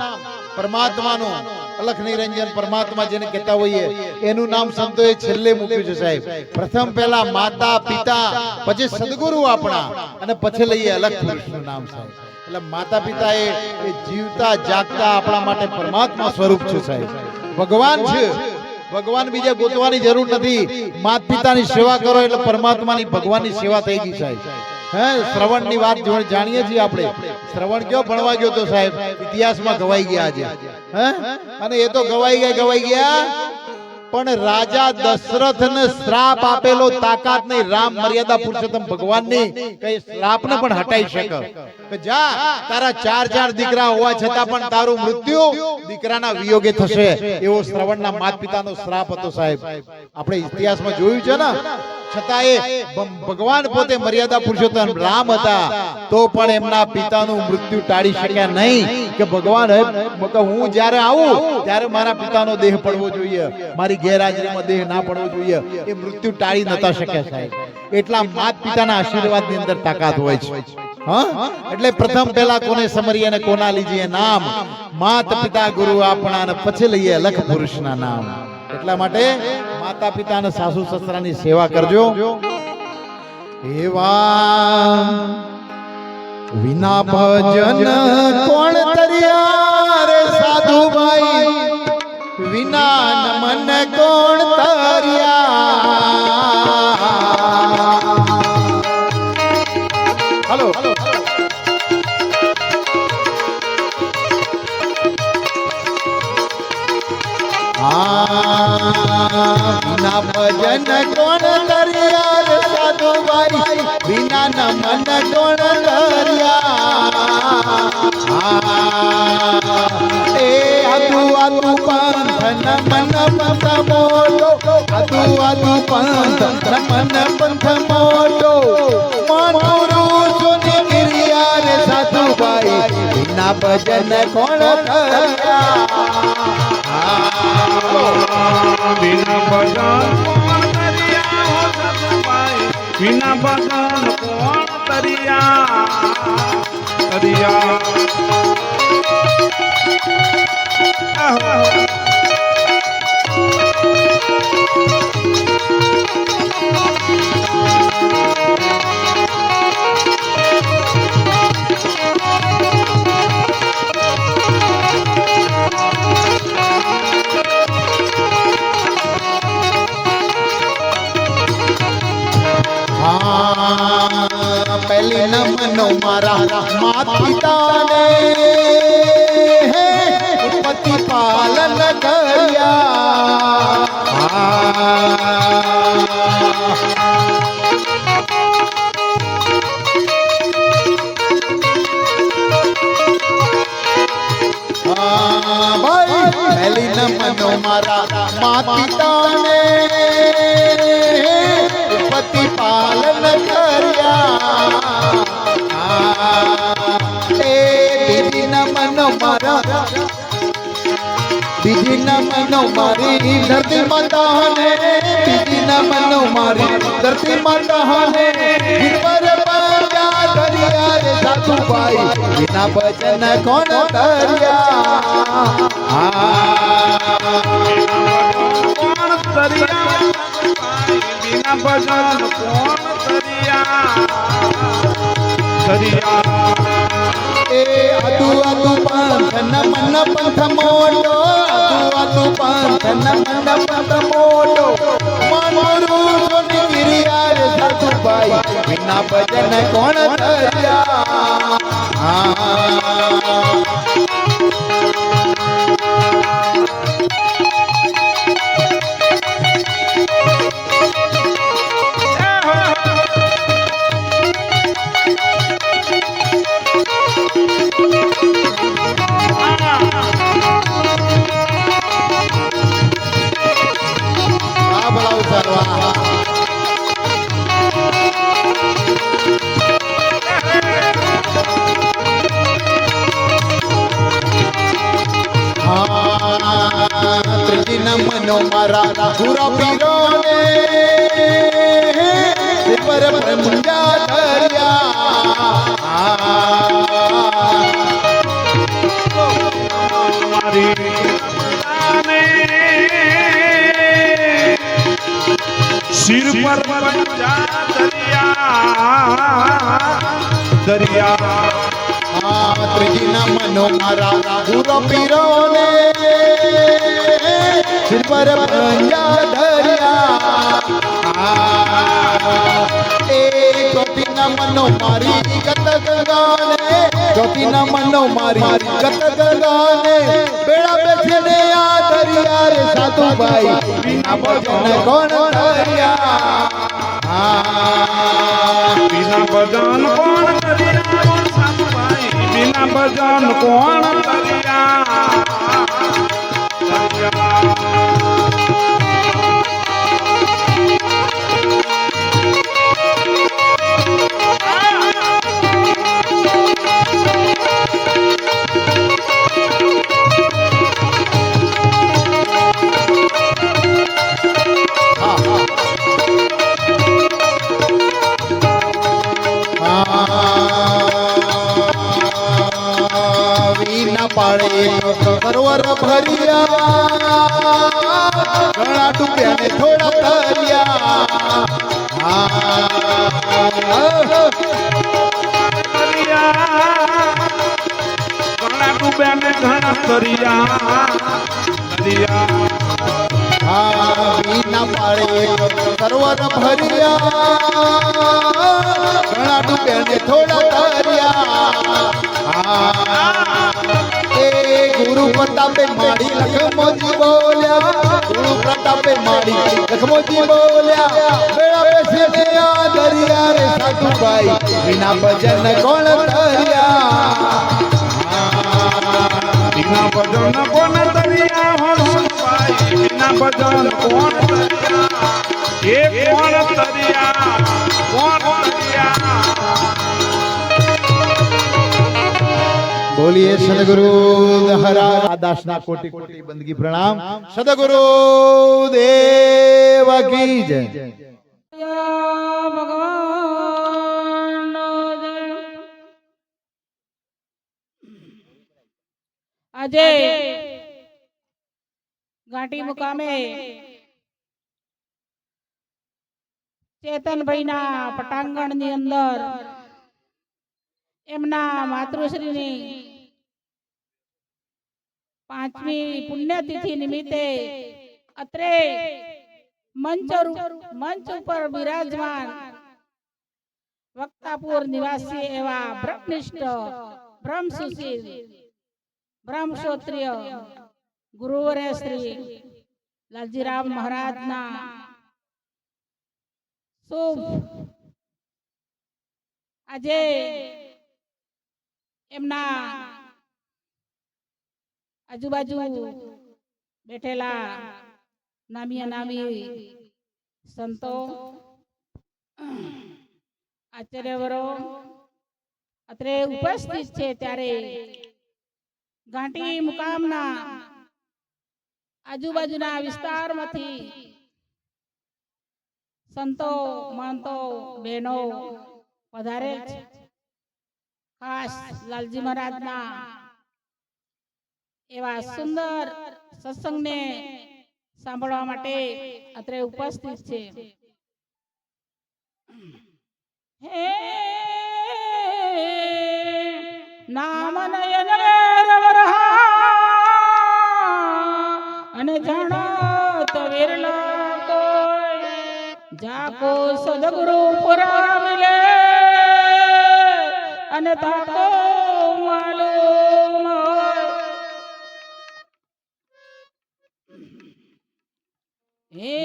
પરમાત્માનું, અલખ નિરંજન પરમાત્મા જેને કહેતા હોઈએ એનું નામ સંતોએ છેલ્લે મૂક્યું છે સાહેબ. પ્રથમ પહેલા માતા પિતા, પછી સદગુરુ આપણા, અને પછી લઈએ અલખ પુરુષનું નામ સાહેબ. એટલે માતા પિતા એ જીવતા જાગતા આપણા માટે પરમાત્મા સ્વરૂપ છે સાહેબ, ભગવાન છે. ભગવાન બીજે ગોતવાની જરૂર નથી. માત પિતાની સેવા કરો એટલે પરમાત્માની ભગવાનની સેવા થઈ ગઈ સાહેબ. હે શ્રવણની વાત જાણીએ છીએ આપણે. શ્રવણ કયો ભણવા ગયો તો સાહેબ, ઇતિહાસમાં ગવાઈ ગયા આજે. હે અને એ તો ગવાઈ ગયા પણ રાજા દશરથને શ્રાપ આપેલો તાકાત નહીં રામ મર્યાદા પુરુષોત્તમ ભગવાનની કઈ શ્રાપને પણ હટાઈ શકે કે જા તારા ચાર દીકરા હોવા છતાં પણ તારું મૃત્યુ દીકરાના વિયોગે થશે, એવો શ્રવણના માતા પિતાનો શ્રાપ હતો સાહેબ. આપણે ઇતિહાસમાં જોયું છે ને. છતાંય ભગવાન પોતે મર્યાદા પુરુષોત્તમ રામ હતા તો પણ એમના પિતાનું મૃત્યુ ટાળી શક્યા નહીં કે ભગવાન હું જ્યારે આવું ત્યારે મારા પિતાનો દેહ પડવો જોઈએ, મારી ગેરહાજરીમાં દેહ ના પડવો જોઈએ. એ મૃત્યુ ટાળી નતા શક્યા સાહેબ. એટલા માત પિતાના આશીર્વાદની અંદર તાકાત હોય છે. હા એટલે પ્રથમ પહેલા કોને સમરીએ અને કોના લીજીએ નામ, માત પિતા ગુરુ આપણા અને પછી લઈએ લખ પુરુષના નામ. એટલા માટે માતા પિતા અને સાસુ સસરાની સેવા કરજો. એવા વિના ભજન કોણ તર્યા રે સાધુ ભાઈ, વિના નમન કોણ તર્યા. હલો વિના ભજન કોણ કર્યા રે સાધુ ભાઈ, વિના નમન કોણ કર્યા. એ આદુ પંથ નમન પંથ મોટો, આદુ પંથ નમન પંથ મોટો, મન પુરુષોની ક્રિયા રે સાધુ ભાઈ, વિના ભજન કોણ કર્યા. વિના ભજન કોણ તરિયા હો સતભાઈ, વિના ભજન કોણ તરિયા. પહેલી નમનો મારા માત પિતાને, પતિ પાલન કર્યા. પહેલી નમનો મારા માત પિતાને, પતિ પાલન કર્યા. બીજી નમનો મારા, બીજી નમનો મારી ધરતી માતાને, બીજી નમનો મારી ધરતી માતાને, પર પંજા કર્યા રે સાધુ ભાઈ, વિના ભજન કોણ કર્યા. કોણ તરિયા વિના ભજન કોણ તરિયા. એ આદુ પંથ નમન પંથ મોટો, આદુ પંથ નમન પંથ મોટો, મન પુરુષોની ક્રિયા રે સાધુ ભાઈ, વિના ભજન કોણ કર્યા. ત્રીજી નમનો મારા ગુરુ પીરો ને, પર પંજા ધર્યા. સિર પર પંજા દરિયા. ત્રીજી નમનો મારા ગુરુ પીરો ને, સિર પર પંજા ધર્યા એ ગોપીના મનો મારી ગત ગગાને ગોપીના મનો મારી ગત ગગાને બેડા બેસીને આ દરિયા રે સાધુભાઈ વિના ભજન કોણ ધર્યા बिना भजन कौन करिया साधुभाई बिना भजन कौन વીના પાડે સરોવર ભર્યા ઘણા ડૂબ્યા ને થોડા તર્યા ઘણા ડૂબ્યા ને ઘણા તરિયા વીના પાડે સરોવર ભર્યા ઘણા ડૂબ્યા ને થોડા તર્યા એ ગુરુ પ્રતાપે માડી લખમોજી બોલ્યા ગુરુ પ્રતાપે માડી લખમોજી બોલ્યા બેડા બેસીને આ દરિયા રે સાધુભાઈ વિના ભજન કોણ ધર્યા बिना भजन कौन तरिया हनुभाई बिना भजन कौन तरिया ये कौन तरिया बोलिए सदगुरु दहरा दासना कोटि कोटि बंदगी प्रणाम सदगुरु देव की जय આજે ઘાટી મુકામે ચેતનભાઈના પટાંગણની અંદર એમના માતૃશ્રીની 5મી પુણ્યતિથિ નિમિત્તે અત્રે મંચ ઉપર બિરાજમાન વક્તાપુર નિવાસી એવા બ્રહ્મનિષ્ઠ બ્રહ્મસુશીલ બ્રહ્મક્ષોત્રિય ગુરુવરે શ્રી લાલજીરામ મહારાજના શુભ આજે એમના આજુબાજુ બેઠેલા નામી નામી સંતો આચાર્યવરો અત્રે ઉપસ્થિત છે ત્યારે ઘાટી મુકામના આજુબાજુના વિસ્તારમાંથી સંતો મહંતો બહેનો પધારે છે ખાસ લાલજી મહારાજના એવા સુંદર સત્સંગને સાંભળવા માટે અત્રે ઉપસ્થિત છે હે નામ નયન અને જાણત વિરલા કોઈ જાકો સદગુરુ પુરા મિલે અને તાકો માલુમ હે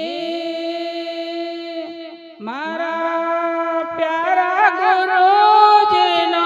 મારા પ્યારા ગુરુજીનો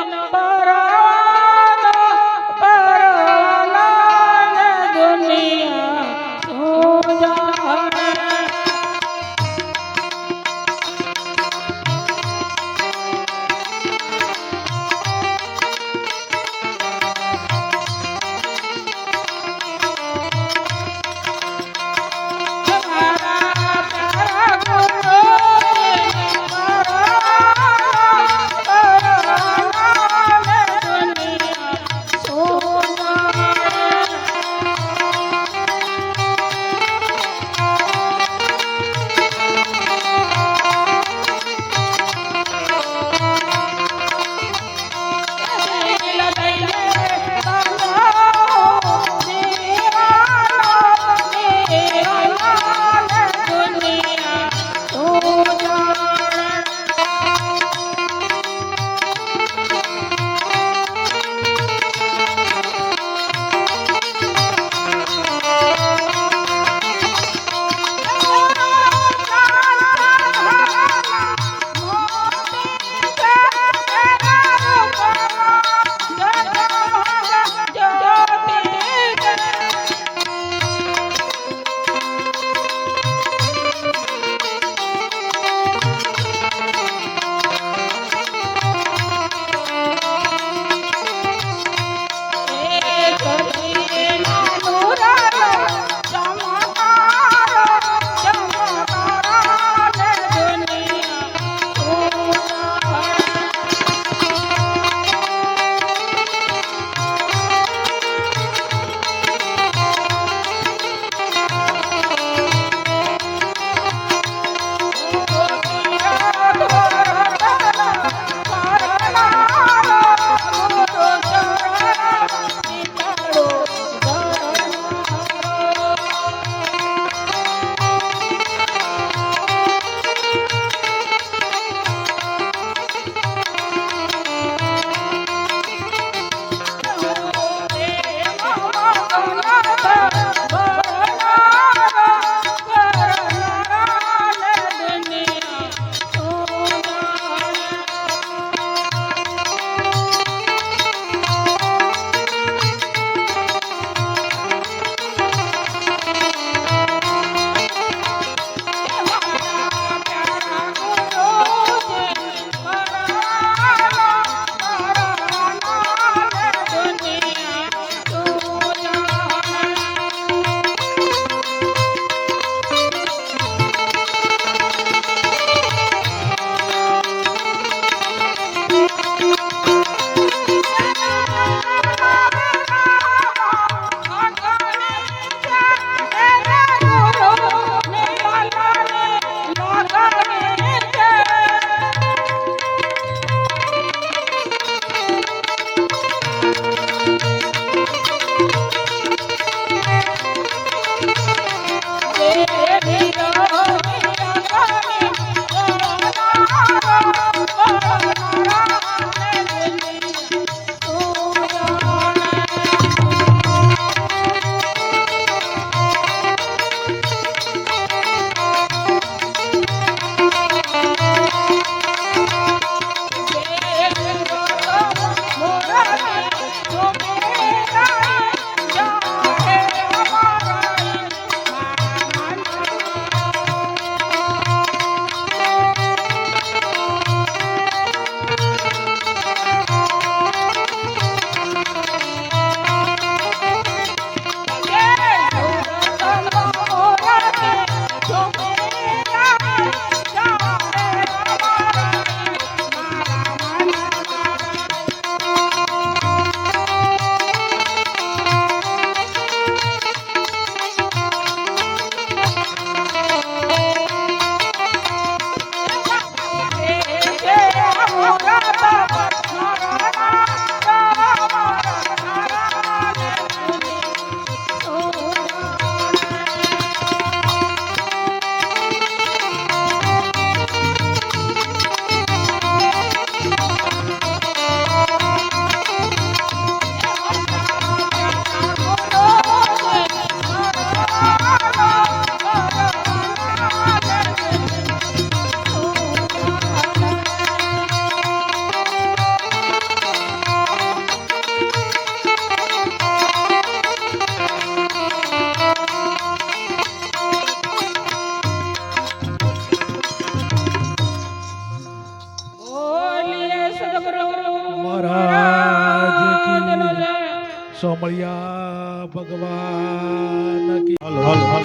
સોમળિયા ભગવાન કી હલ હલ હલ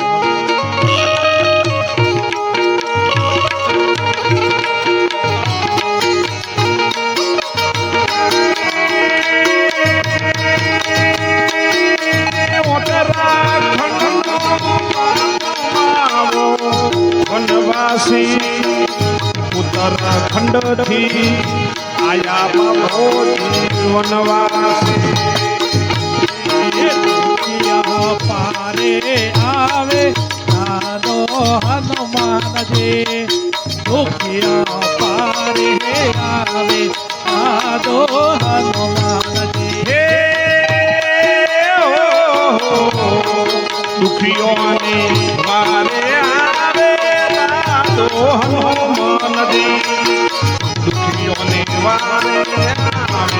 વનવાસી ઉત્તરાખંડ થી આયા બાબોજી વનવાસી દુખિયા પારે આવે નાનો હનુમાનજી દુખિયા પારે આવે નાનો હનુમાનજી હે દુખીઓને વારે આવે રાતો હનુમાનજી દુખીઓને વારે આવે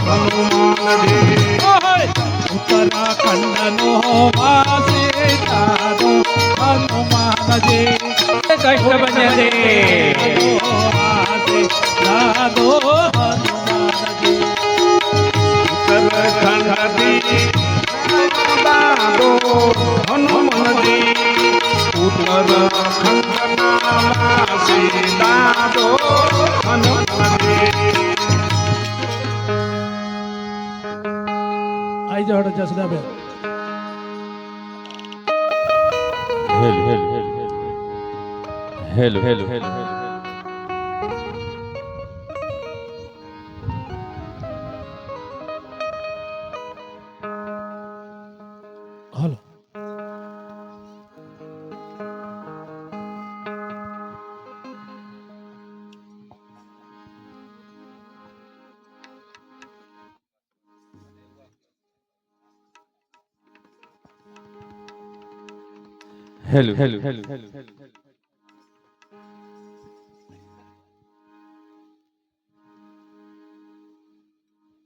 હનુમાનજી ઉત્તરાખંડ નો વાસી નાનો હનુમાનજી કષ્ટભંજન વાસી નાનો હનુમાનજી ઉત્તરાખંડથી દાદો હનુમાનજી ઉત્તરાખંડના વાસી દાદો હનુમાનજી આઈ જાઓ જસડાબેન હેલો હેલો હેલો હાલો હેલો હેલો હેલો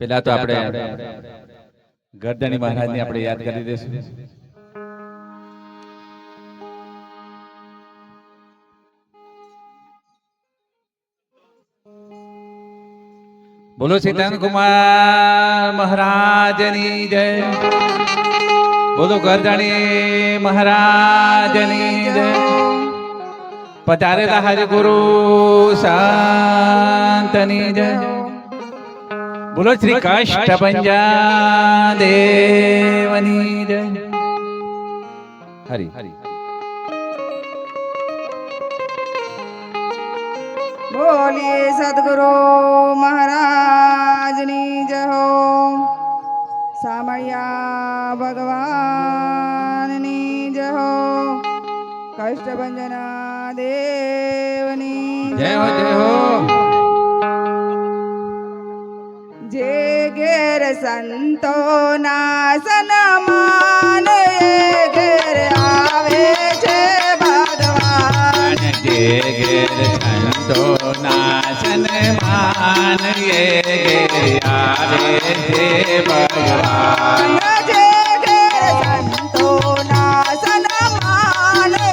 પેલા તો આપણે ગરદાની મહારાજને આપણે યાદ કરી દઈશું. બોલો સિદ્ધાંત કુમાર મહારાજની જય. બોલો ગરદાની મહારાજની જય. પધારેલા હરિગુરુ સંતની જય. બોલો શ્રી કાષ્ટભંજન દેવની જય. હરી હરી બોલીએ સદગુરુ મહારાજની જય હો. સામળિયા ભગવાનની જય હો. કષ્ટભંજન દેવની જય હો જય હો. જે ઘેર સંતોના સન્માન એ ઘેર આવે છે ભગવાન. જે ઘેર સંતોના સન્માન એ ઘેર આવે છે ભગવાન. જે ઘેર સંતોના સન્માન એ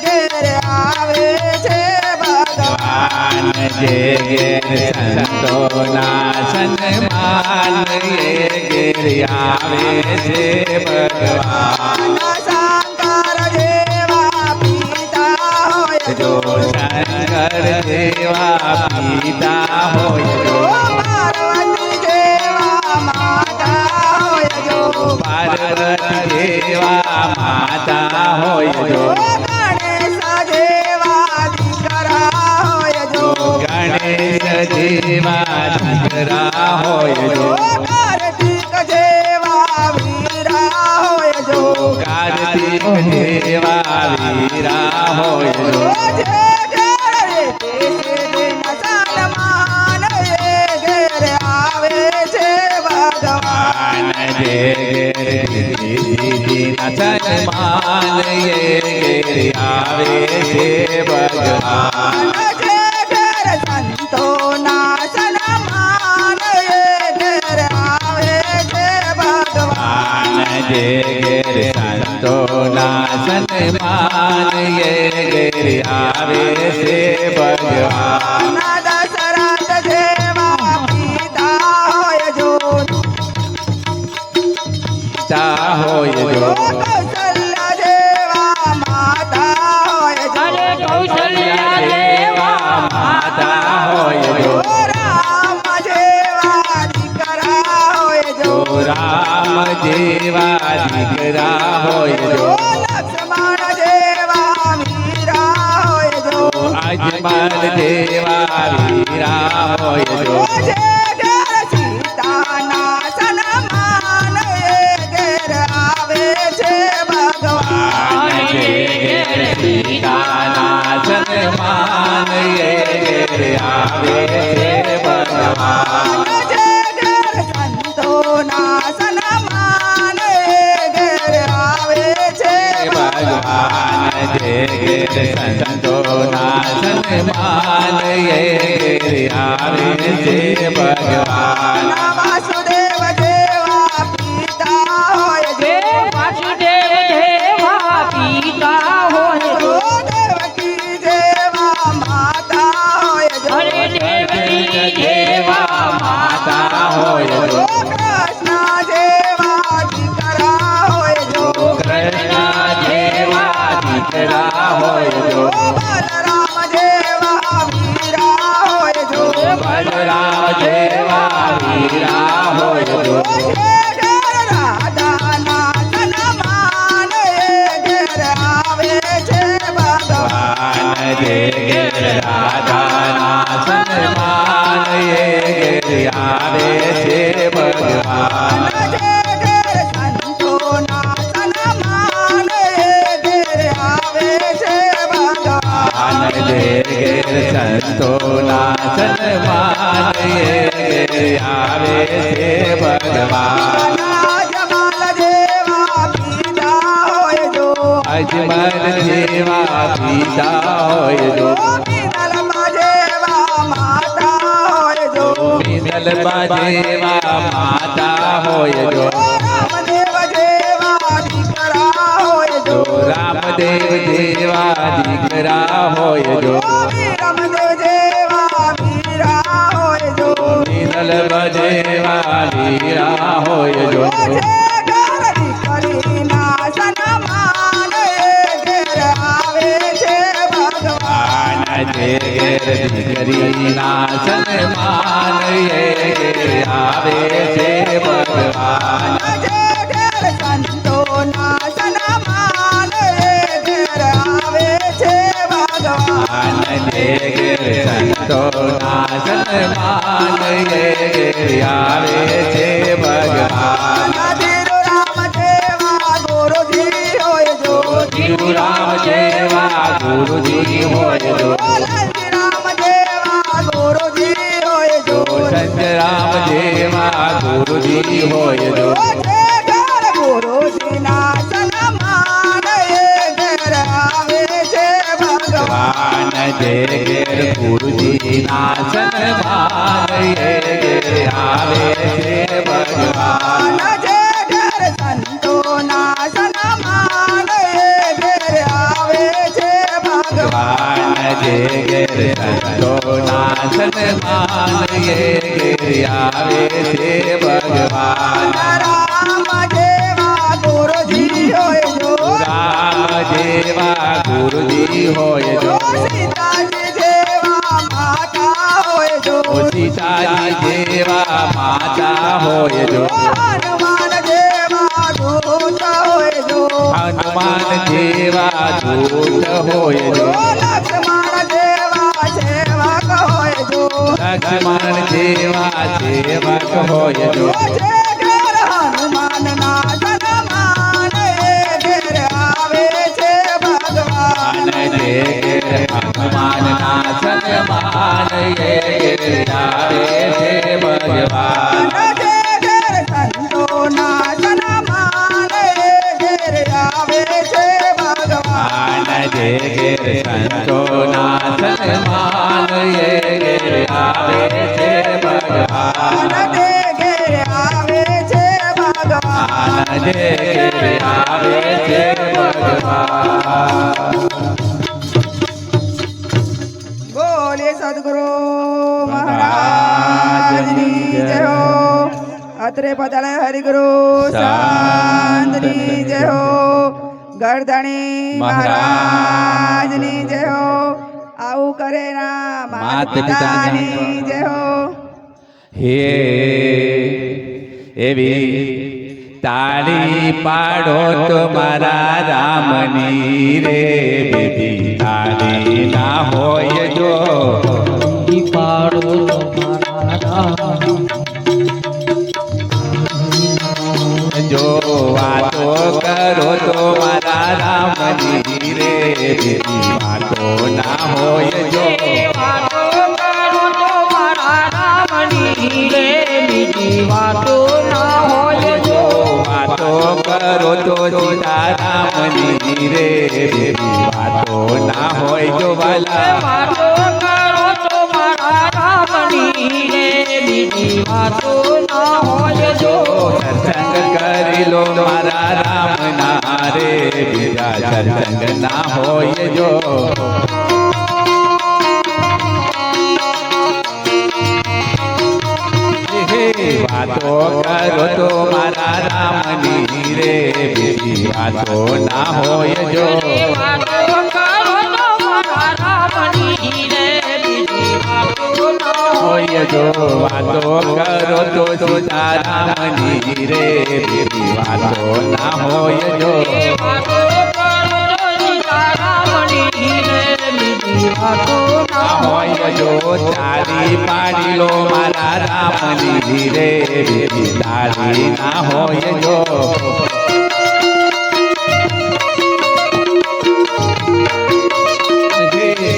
ઘેર આવે છે ભગવાન. જે ઘેર સંતોના સન્માન એ ઘેર આવે છે ભગવાન. શંકર જેવા પિતા હોય જો શંકર જેવા પિતા હોય જો પાર્વતી જેવા માતા હોય જો પાર્વતી જેવા માતા હોય જો ગણેશ જેવા દીકરા હોય જો ગણેશ જેવા દીકરા હોય જો કાર્તિક જેવા વીરા હોય જો કાર્તિક જેવા વીરા હોય જો જે ઘેર સન્માન એ ઘેર આવે છે ભગવાન. જે સન્માન એ ઘેર આવે છે ભગવાન. જે ઘેર સંતોના સન્માન એ ઘેર આવે છે ભગવાન. જે ઘેર સંતોના સન્માન એ ઘેર આવે છે ભગવાન. દશરથ જેવા પિતા હોય જો દીકરા હોય જો લક્ષ્મણ જેવા વીરા હોય જો અજમલ જેવા વીરા હોય જો જે ઘેર સીતાના સન્માન એ ઘેર આવે છે ભગવાન જે ઘેર સીતાના સન્માન એ ઘેર આવે છે ભગવાન જે ઘેર સંતોના સન્માન એ ઘેર આવે છે ભગવાન જે ઘેર સંતોના સન્માન એ ઘેર આવે છે ભગવાન વાસુદેવ જેવા પિતા હોય જો વાસુદેવ દેવા પિતા હોય જો દેવકી જેવા માતા હોય જો હરે દેવકી દેવા માતા હોય જો કૃષ્ણ જેવા દીકરા હોય જો કૃષ્ણ જેવા દીકરા હોય જો બલરામ જેવા વીરા હોય જો બલરામ જેવા વીરા હોય જો જે ઘેર રાધાના સન્માન એ ઘેર આવે છે ભગવાન જે ઘેર રાધાના સન્માન એ ઘેર આવે છે ભગવાન જે ઘેર સંતોના સન્માન એ ઘેર આવે છે ભગવાન જે ઘેર સંતોના સન્માન એ ઘેર આવે છે ભગવાન જમાલ જેવા પિતા હોય જો અજમલ જેવા પિતા હોય જો મિનલમાં જેવા માતા હોય જો મિનલબા જેવા માતા હોય જો રામદેવ જેવા દીકરા હોય જો રામદેવ જેવા દીકરા હોય જો રામદેવ જેવા વીરા હોય જો મિનલબા જેવા વીરા હોય જો જે ઘર દીકરીના સન્માન એ ઘેર આવે છે ભગવાન જે ઘેર દીકરીના સન્માન એ ઘેર આવે છે ભગવાન જે ઘેર સંતોના સન્માન એ ઘેર આવે છે ભગવાન જે ઘેર સંતોના સન્માન એ ઘેર આવે છે ભગવાન ધીરુ રામ જેવા ગુરુજી હોય જો રામ જેવા ગુરુજી હોય જો લાલજી રામ જેવા ગુરુજી હોય જો સંતરામ જેવા ગુરુજી હોય જો જે ઘર ગુરુજીના સન્માન એ ઘેર આવે છે ભગવાન જે ઘેર ગુરુજીના સન્માન એ ઘેર આવે છે ભગવાન જે ઘેર સંતોના સન્માન એ ઘેર આવે છે ભગવાન જે ઘેર સંતોના સન્માન એ ઘેર આવે છે ભગવાન રામ જેવા ગુરુજી હોય જો રામ જેવા ગુરુજી હોય જો સીતાજી જેવા માતા હોય જો સીતાજી જેવા માતા હોય જો હનુમાન જેવા દૂત હોય જો હનુમાન જેવા દૂત હોય જો લક્ષ્મણ જેવા સેવક હોય જો લક્ષ્મણ જેવા સેવક હોય જો જે ઘેર હનુમાનના સન્માન એ ઘેર આવે છે ભગવાન જે ઘેર હનુમાનના સન્માન એ ઘેર આવે છે ભગવાન જે ઘેર સંતોના સન્માન એ ઘેર આવે છે ભગવાન જે ઘેર સંતોના સન્માન એ ઘેર આવે છે ભગવાન જે ઘેર આવે છે ભગવાન જે ઘેર આવે છે ભગવાન બોલે સદગુરુ મહારાજની જય હો અત્રે પધારે હરિગુરુ શાંતની જય હો ગરધણી મહારાજની જય હો આવું કરે ના માત પિતાની જય હો હે એવી તાળી પાડો તો મારા રામની રે બેટી તાળી ના હોય જો પાડો મારા જો વાતો કરો તો મારા રામની રે બેટી વાતો ના હોય જો વાતો કરો તો મારા રામની રે બીજી વાતો ના હોય જો વાતો કરો તો સીતારામની રે બેટી વાતો ના હોય જો વાલા વાતો કરો તો મારા રામની રે બીજી વાતો ના હોય જો સત્સંગ કરી લો મારા રામના રે બીજા સત્સંગ ના હોય જો વાતો કરો તો મારા રામની રે બીજી વાતો ના હોય જો વાતો કરો તો મારા રામની રે બીજી વાતો ના હોય જો વાતો કરો તો સીતારામની રે બીજી વાતો ના હોય જો વાતો કરો તો સીતારામની રે બીજી વાતો ના હોય જો તાળી પાડી લો મારા રામની રે બીજી તાળી ના હોય જો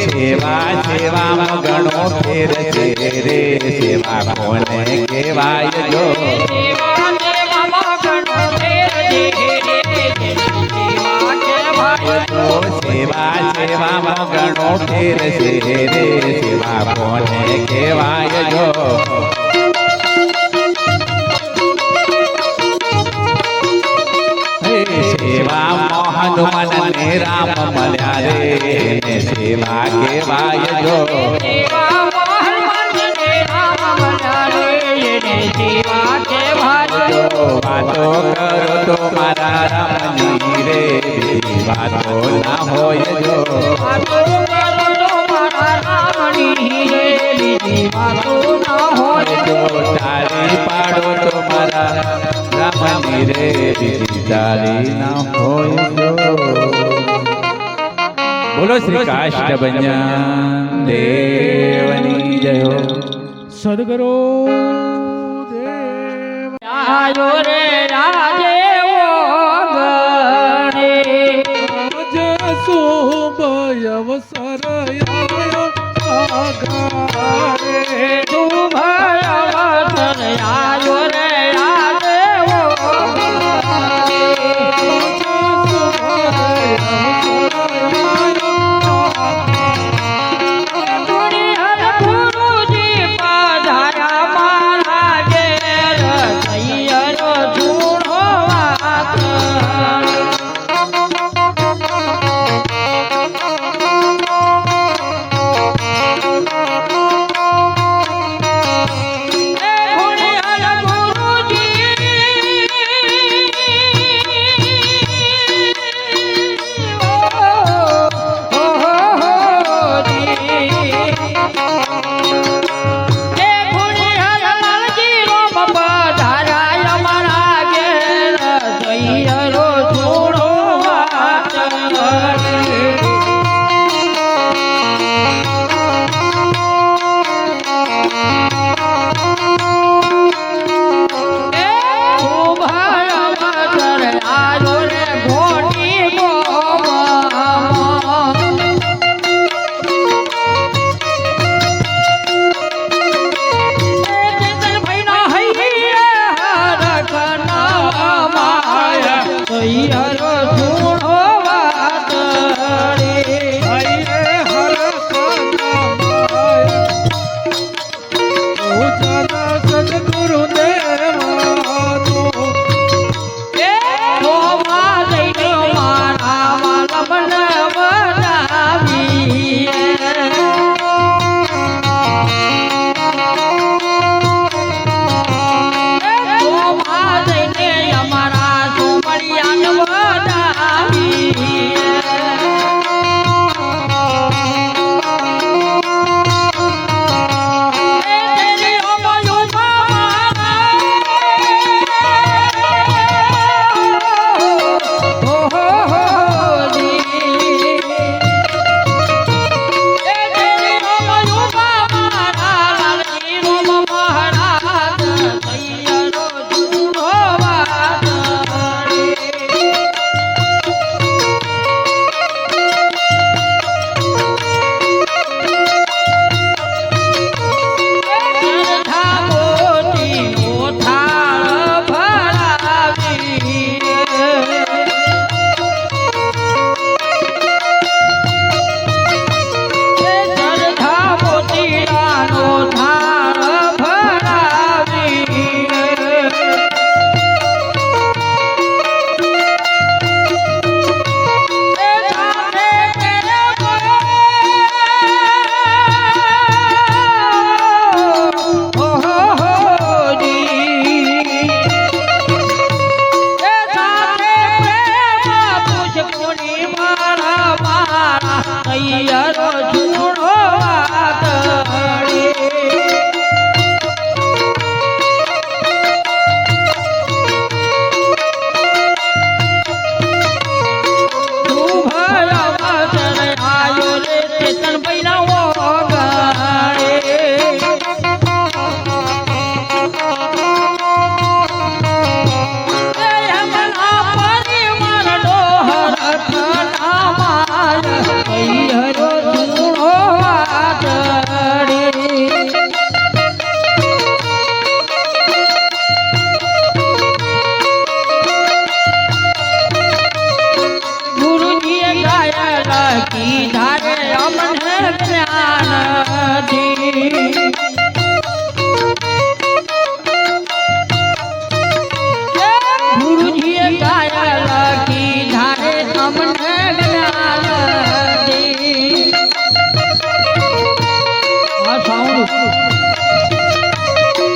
સેવા સેવામાં ઘણો ફેર છે રે સેવા કોને કહેવાય જો સેવા સેવામાં ઘણો ફેર છે સેવા કહેવાય તો સેવા સેવામાં ઘણો ફેર છે રે સેવા કોને કહેવાય જો સેવા મોહન મને રામ મળ્યા રે એને સેવા કહેવાય જો સેવા મોહન મને રામ મળ્યા રે એને સેવા કહેવાય જો વાતો કરો તો મારા રામની રે બીજી વાતો ના હોય જો વાતો કરો તો મારા રામની રે બીજી વાતો ના હોય જો તાળી પાડો તો મારા રામની રે બીજી તાળી ના હોય જો બોલો શ્રી કાષ્ટભંજન દેવની જય હો સદગુરુ દેવ આયો રે રાજેવો ગણે જસુ અવસર આયો આગારે શુભ અવસર આયો રે રાજેવો ગુરુજી પધાર્યા મારા ઘેર સૈયરો ધૂણો વાત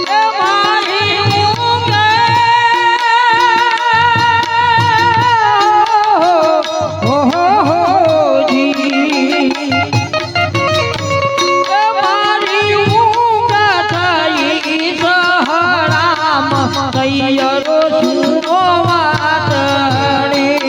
એ મારી મૂંગે જી એ મારી મૂંગા થઈ સહરામ તૈયરો સુનો વાતણી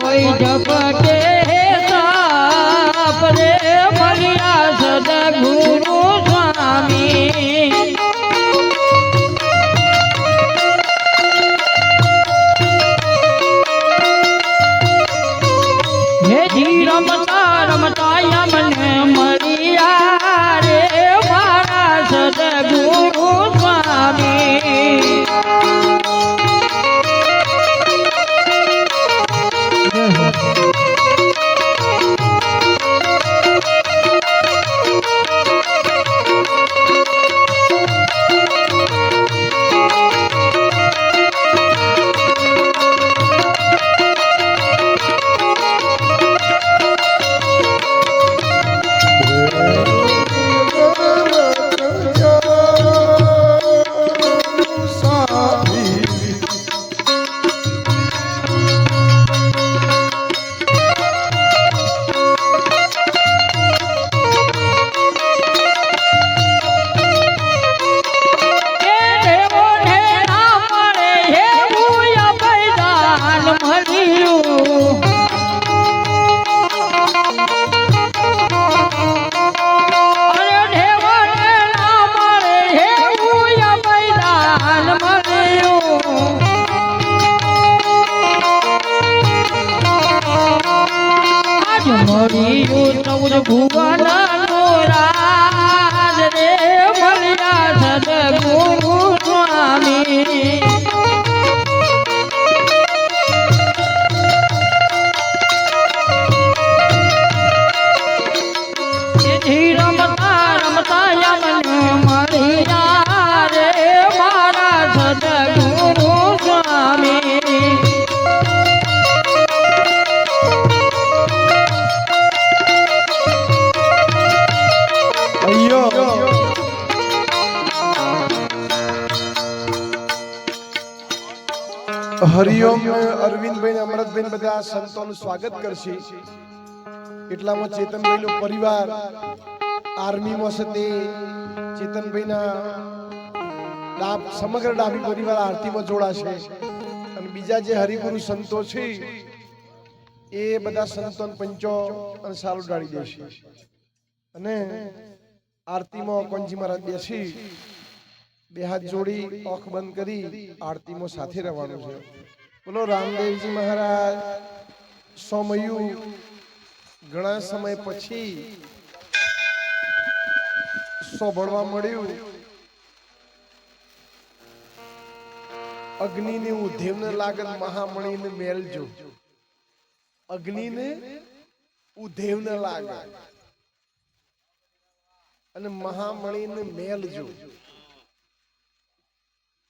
કોઈ જપટે સાપરે મળ્યા સદગુરુ સ્વામી હે જી રમતા રમતા મને મળ્યા રે મારા સદગુરુ સ્વામી ભુવન રાજ રે મળ્યા સદગુરુ સ્વામી રમતા રમતા મને મળ્યા રે મારા સદગુરુ સ્વામી હરિઓમ અરવિંદભાઈ અમૃતભાઈ બધા સંતોનું સ્વાગત કરશે એટલામાં ચેતનભાઈ નો પરિવાર આર્મીમાં છે તે ચેતનભાઈના સમગ્ર ડાભી પરિવાર આરતીમાં જોડાશે અને બીજા જે હરિગુરુ સંતો છે એ બધા સંતો પંચો અને સારું ડાળી દેશે અને આરતીમાં કોંજી મહારાજ બેસી બે હાથ જોડી આંખ બંધ કરી આરતીમાં સાથે રહેવાનું છે. બોલો રામદેવજી મહારાજ. સોમયું ઘણા સમય પછી સાંભળવા મળ્યું અગ્નિને ઉધેવને લાગત મહામણીને મેલજો. અગ્નિને ઉધેવને લાગત અને મહામણીને મેલજો.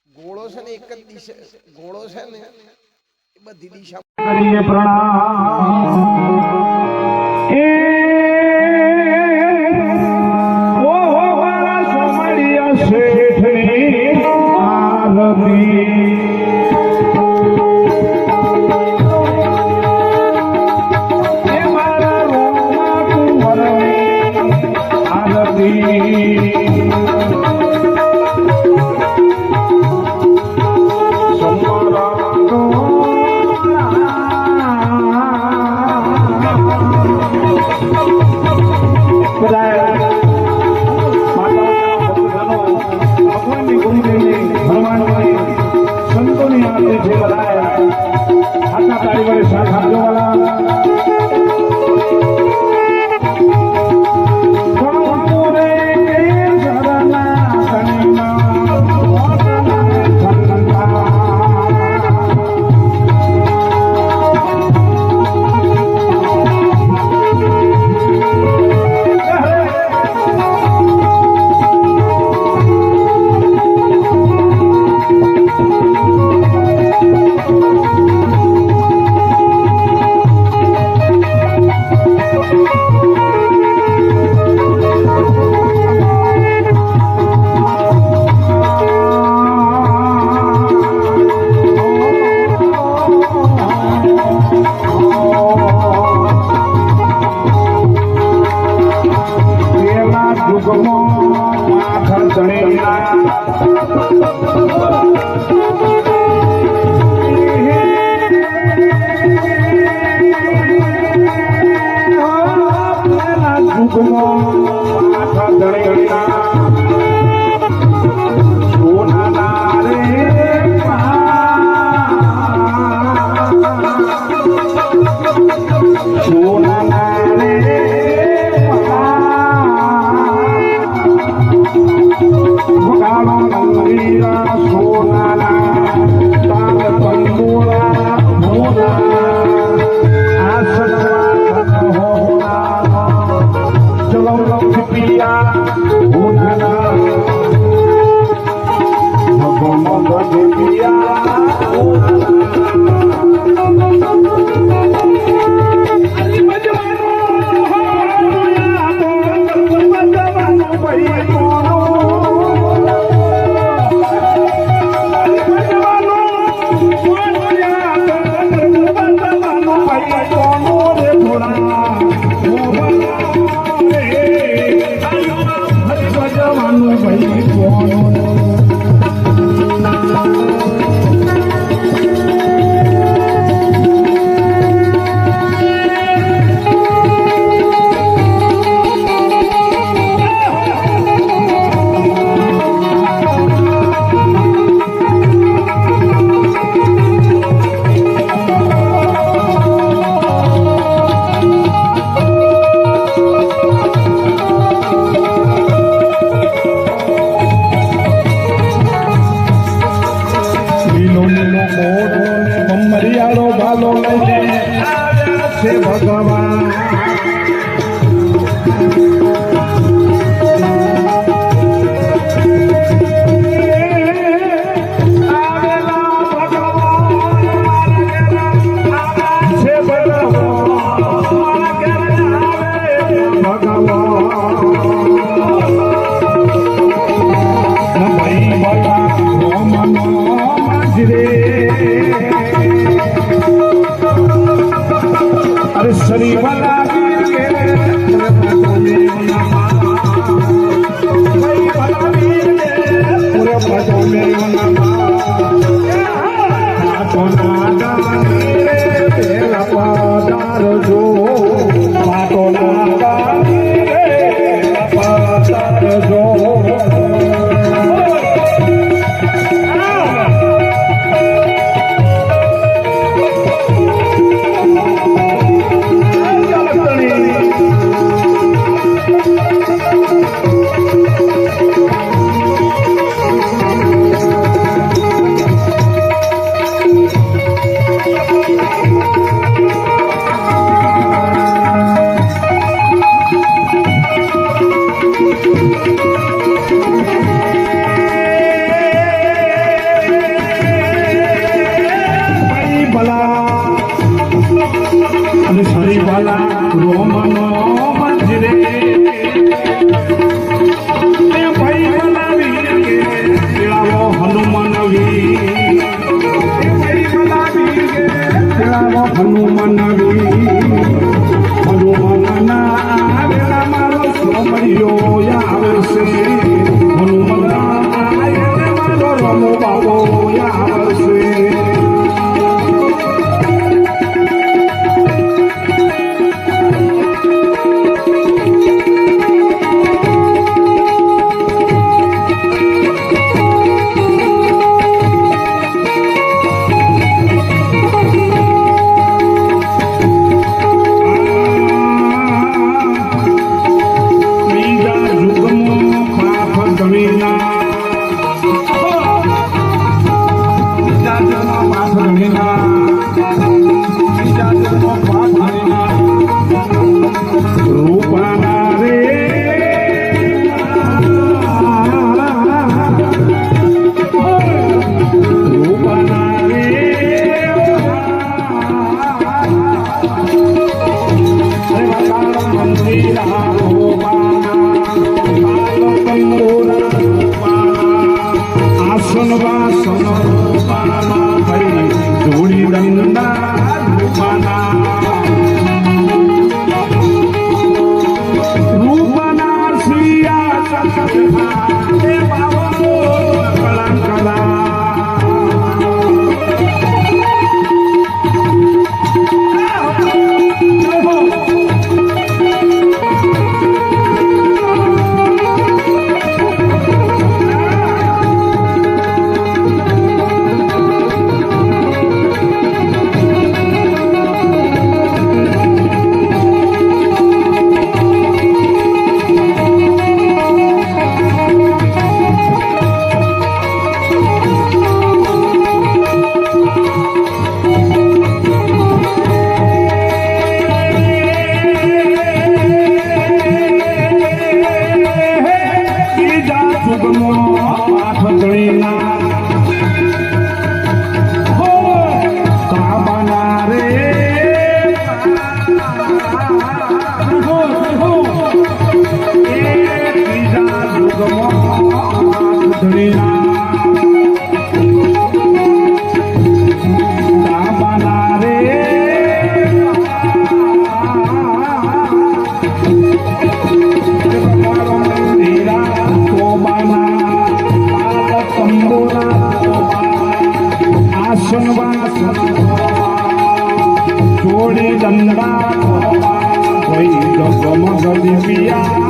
ગોળો છે ને એક જ દિશા, ગોળો છે ને એ બધી દિશા કરીએ પ્રણામ. ઓહો મારા સોમડિયા શેઠની આરતી. એ મારા રોમા કુંવરની આરતી. વિના બીજા જન્મ પાછળ વિના બીજા જન્મ પાછળ વિના રૂપાના રે રૂપાના રે મંદિરા આસન વાસન રૂપાના ભાઈ જોડી દંડા રૂપાના રૂપાના સિયા સસરા બાબો કલા કલા જોડી દંડા કોઈ જગમગ દિવ્યા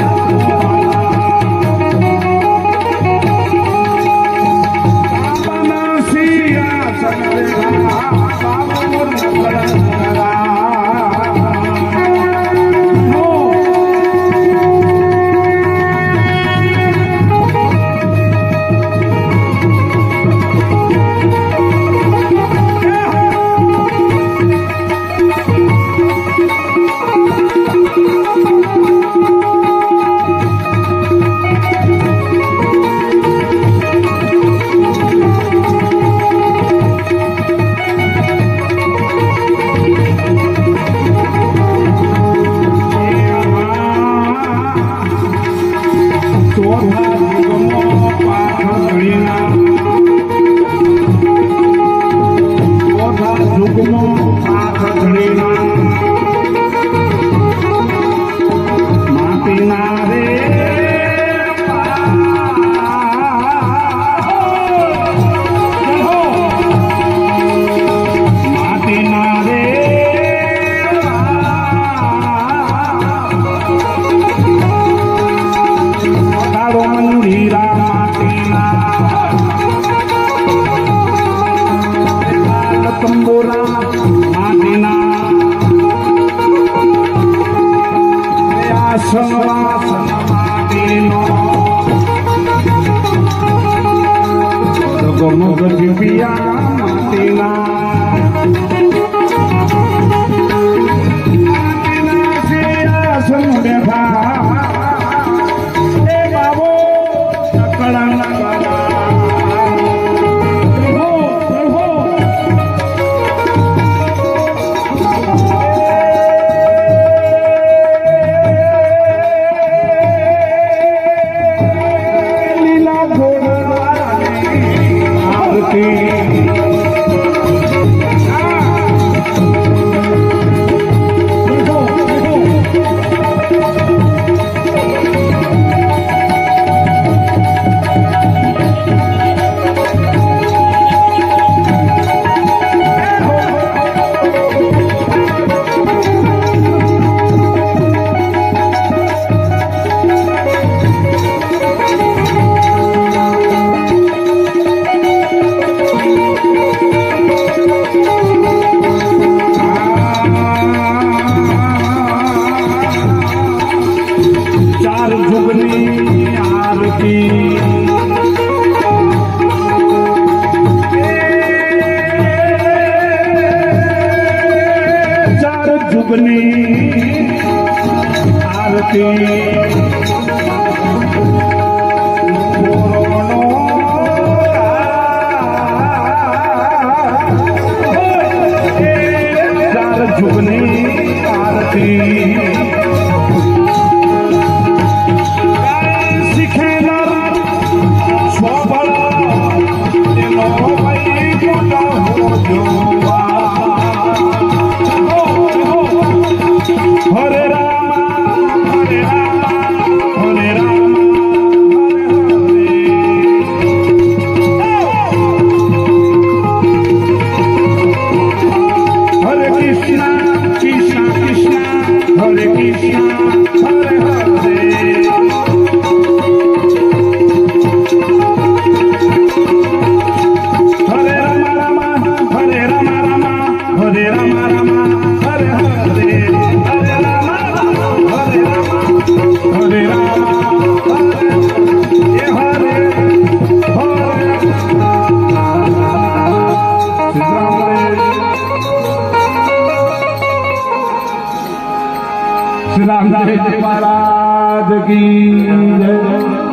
श्री रामदेव महाराज की जय।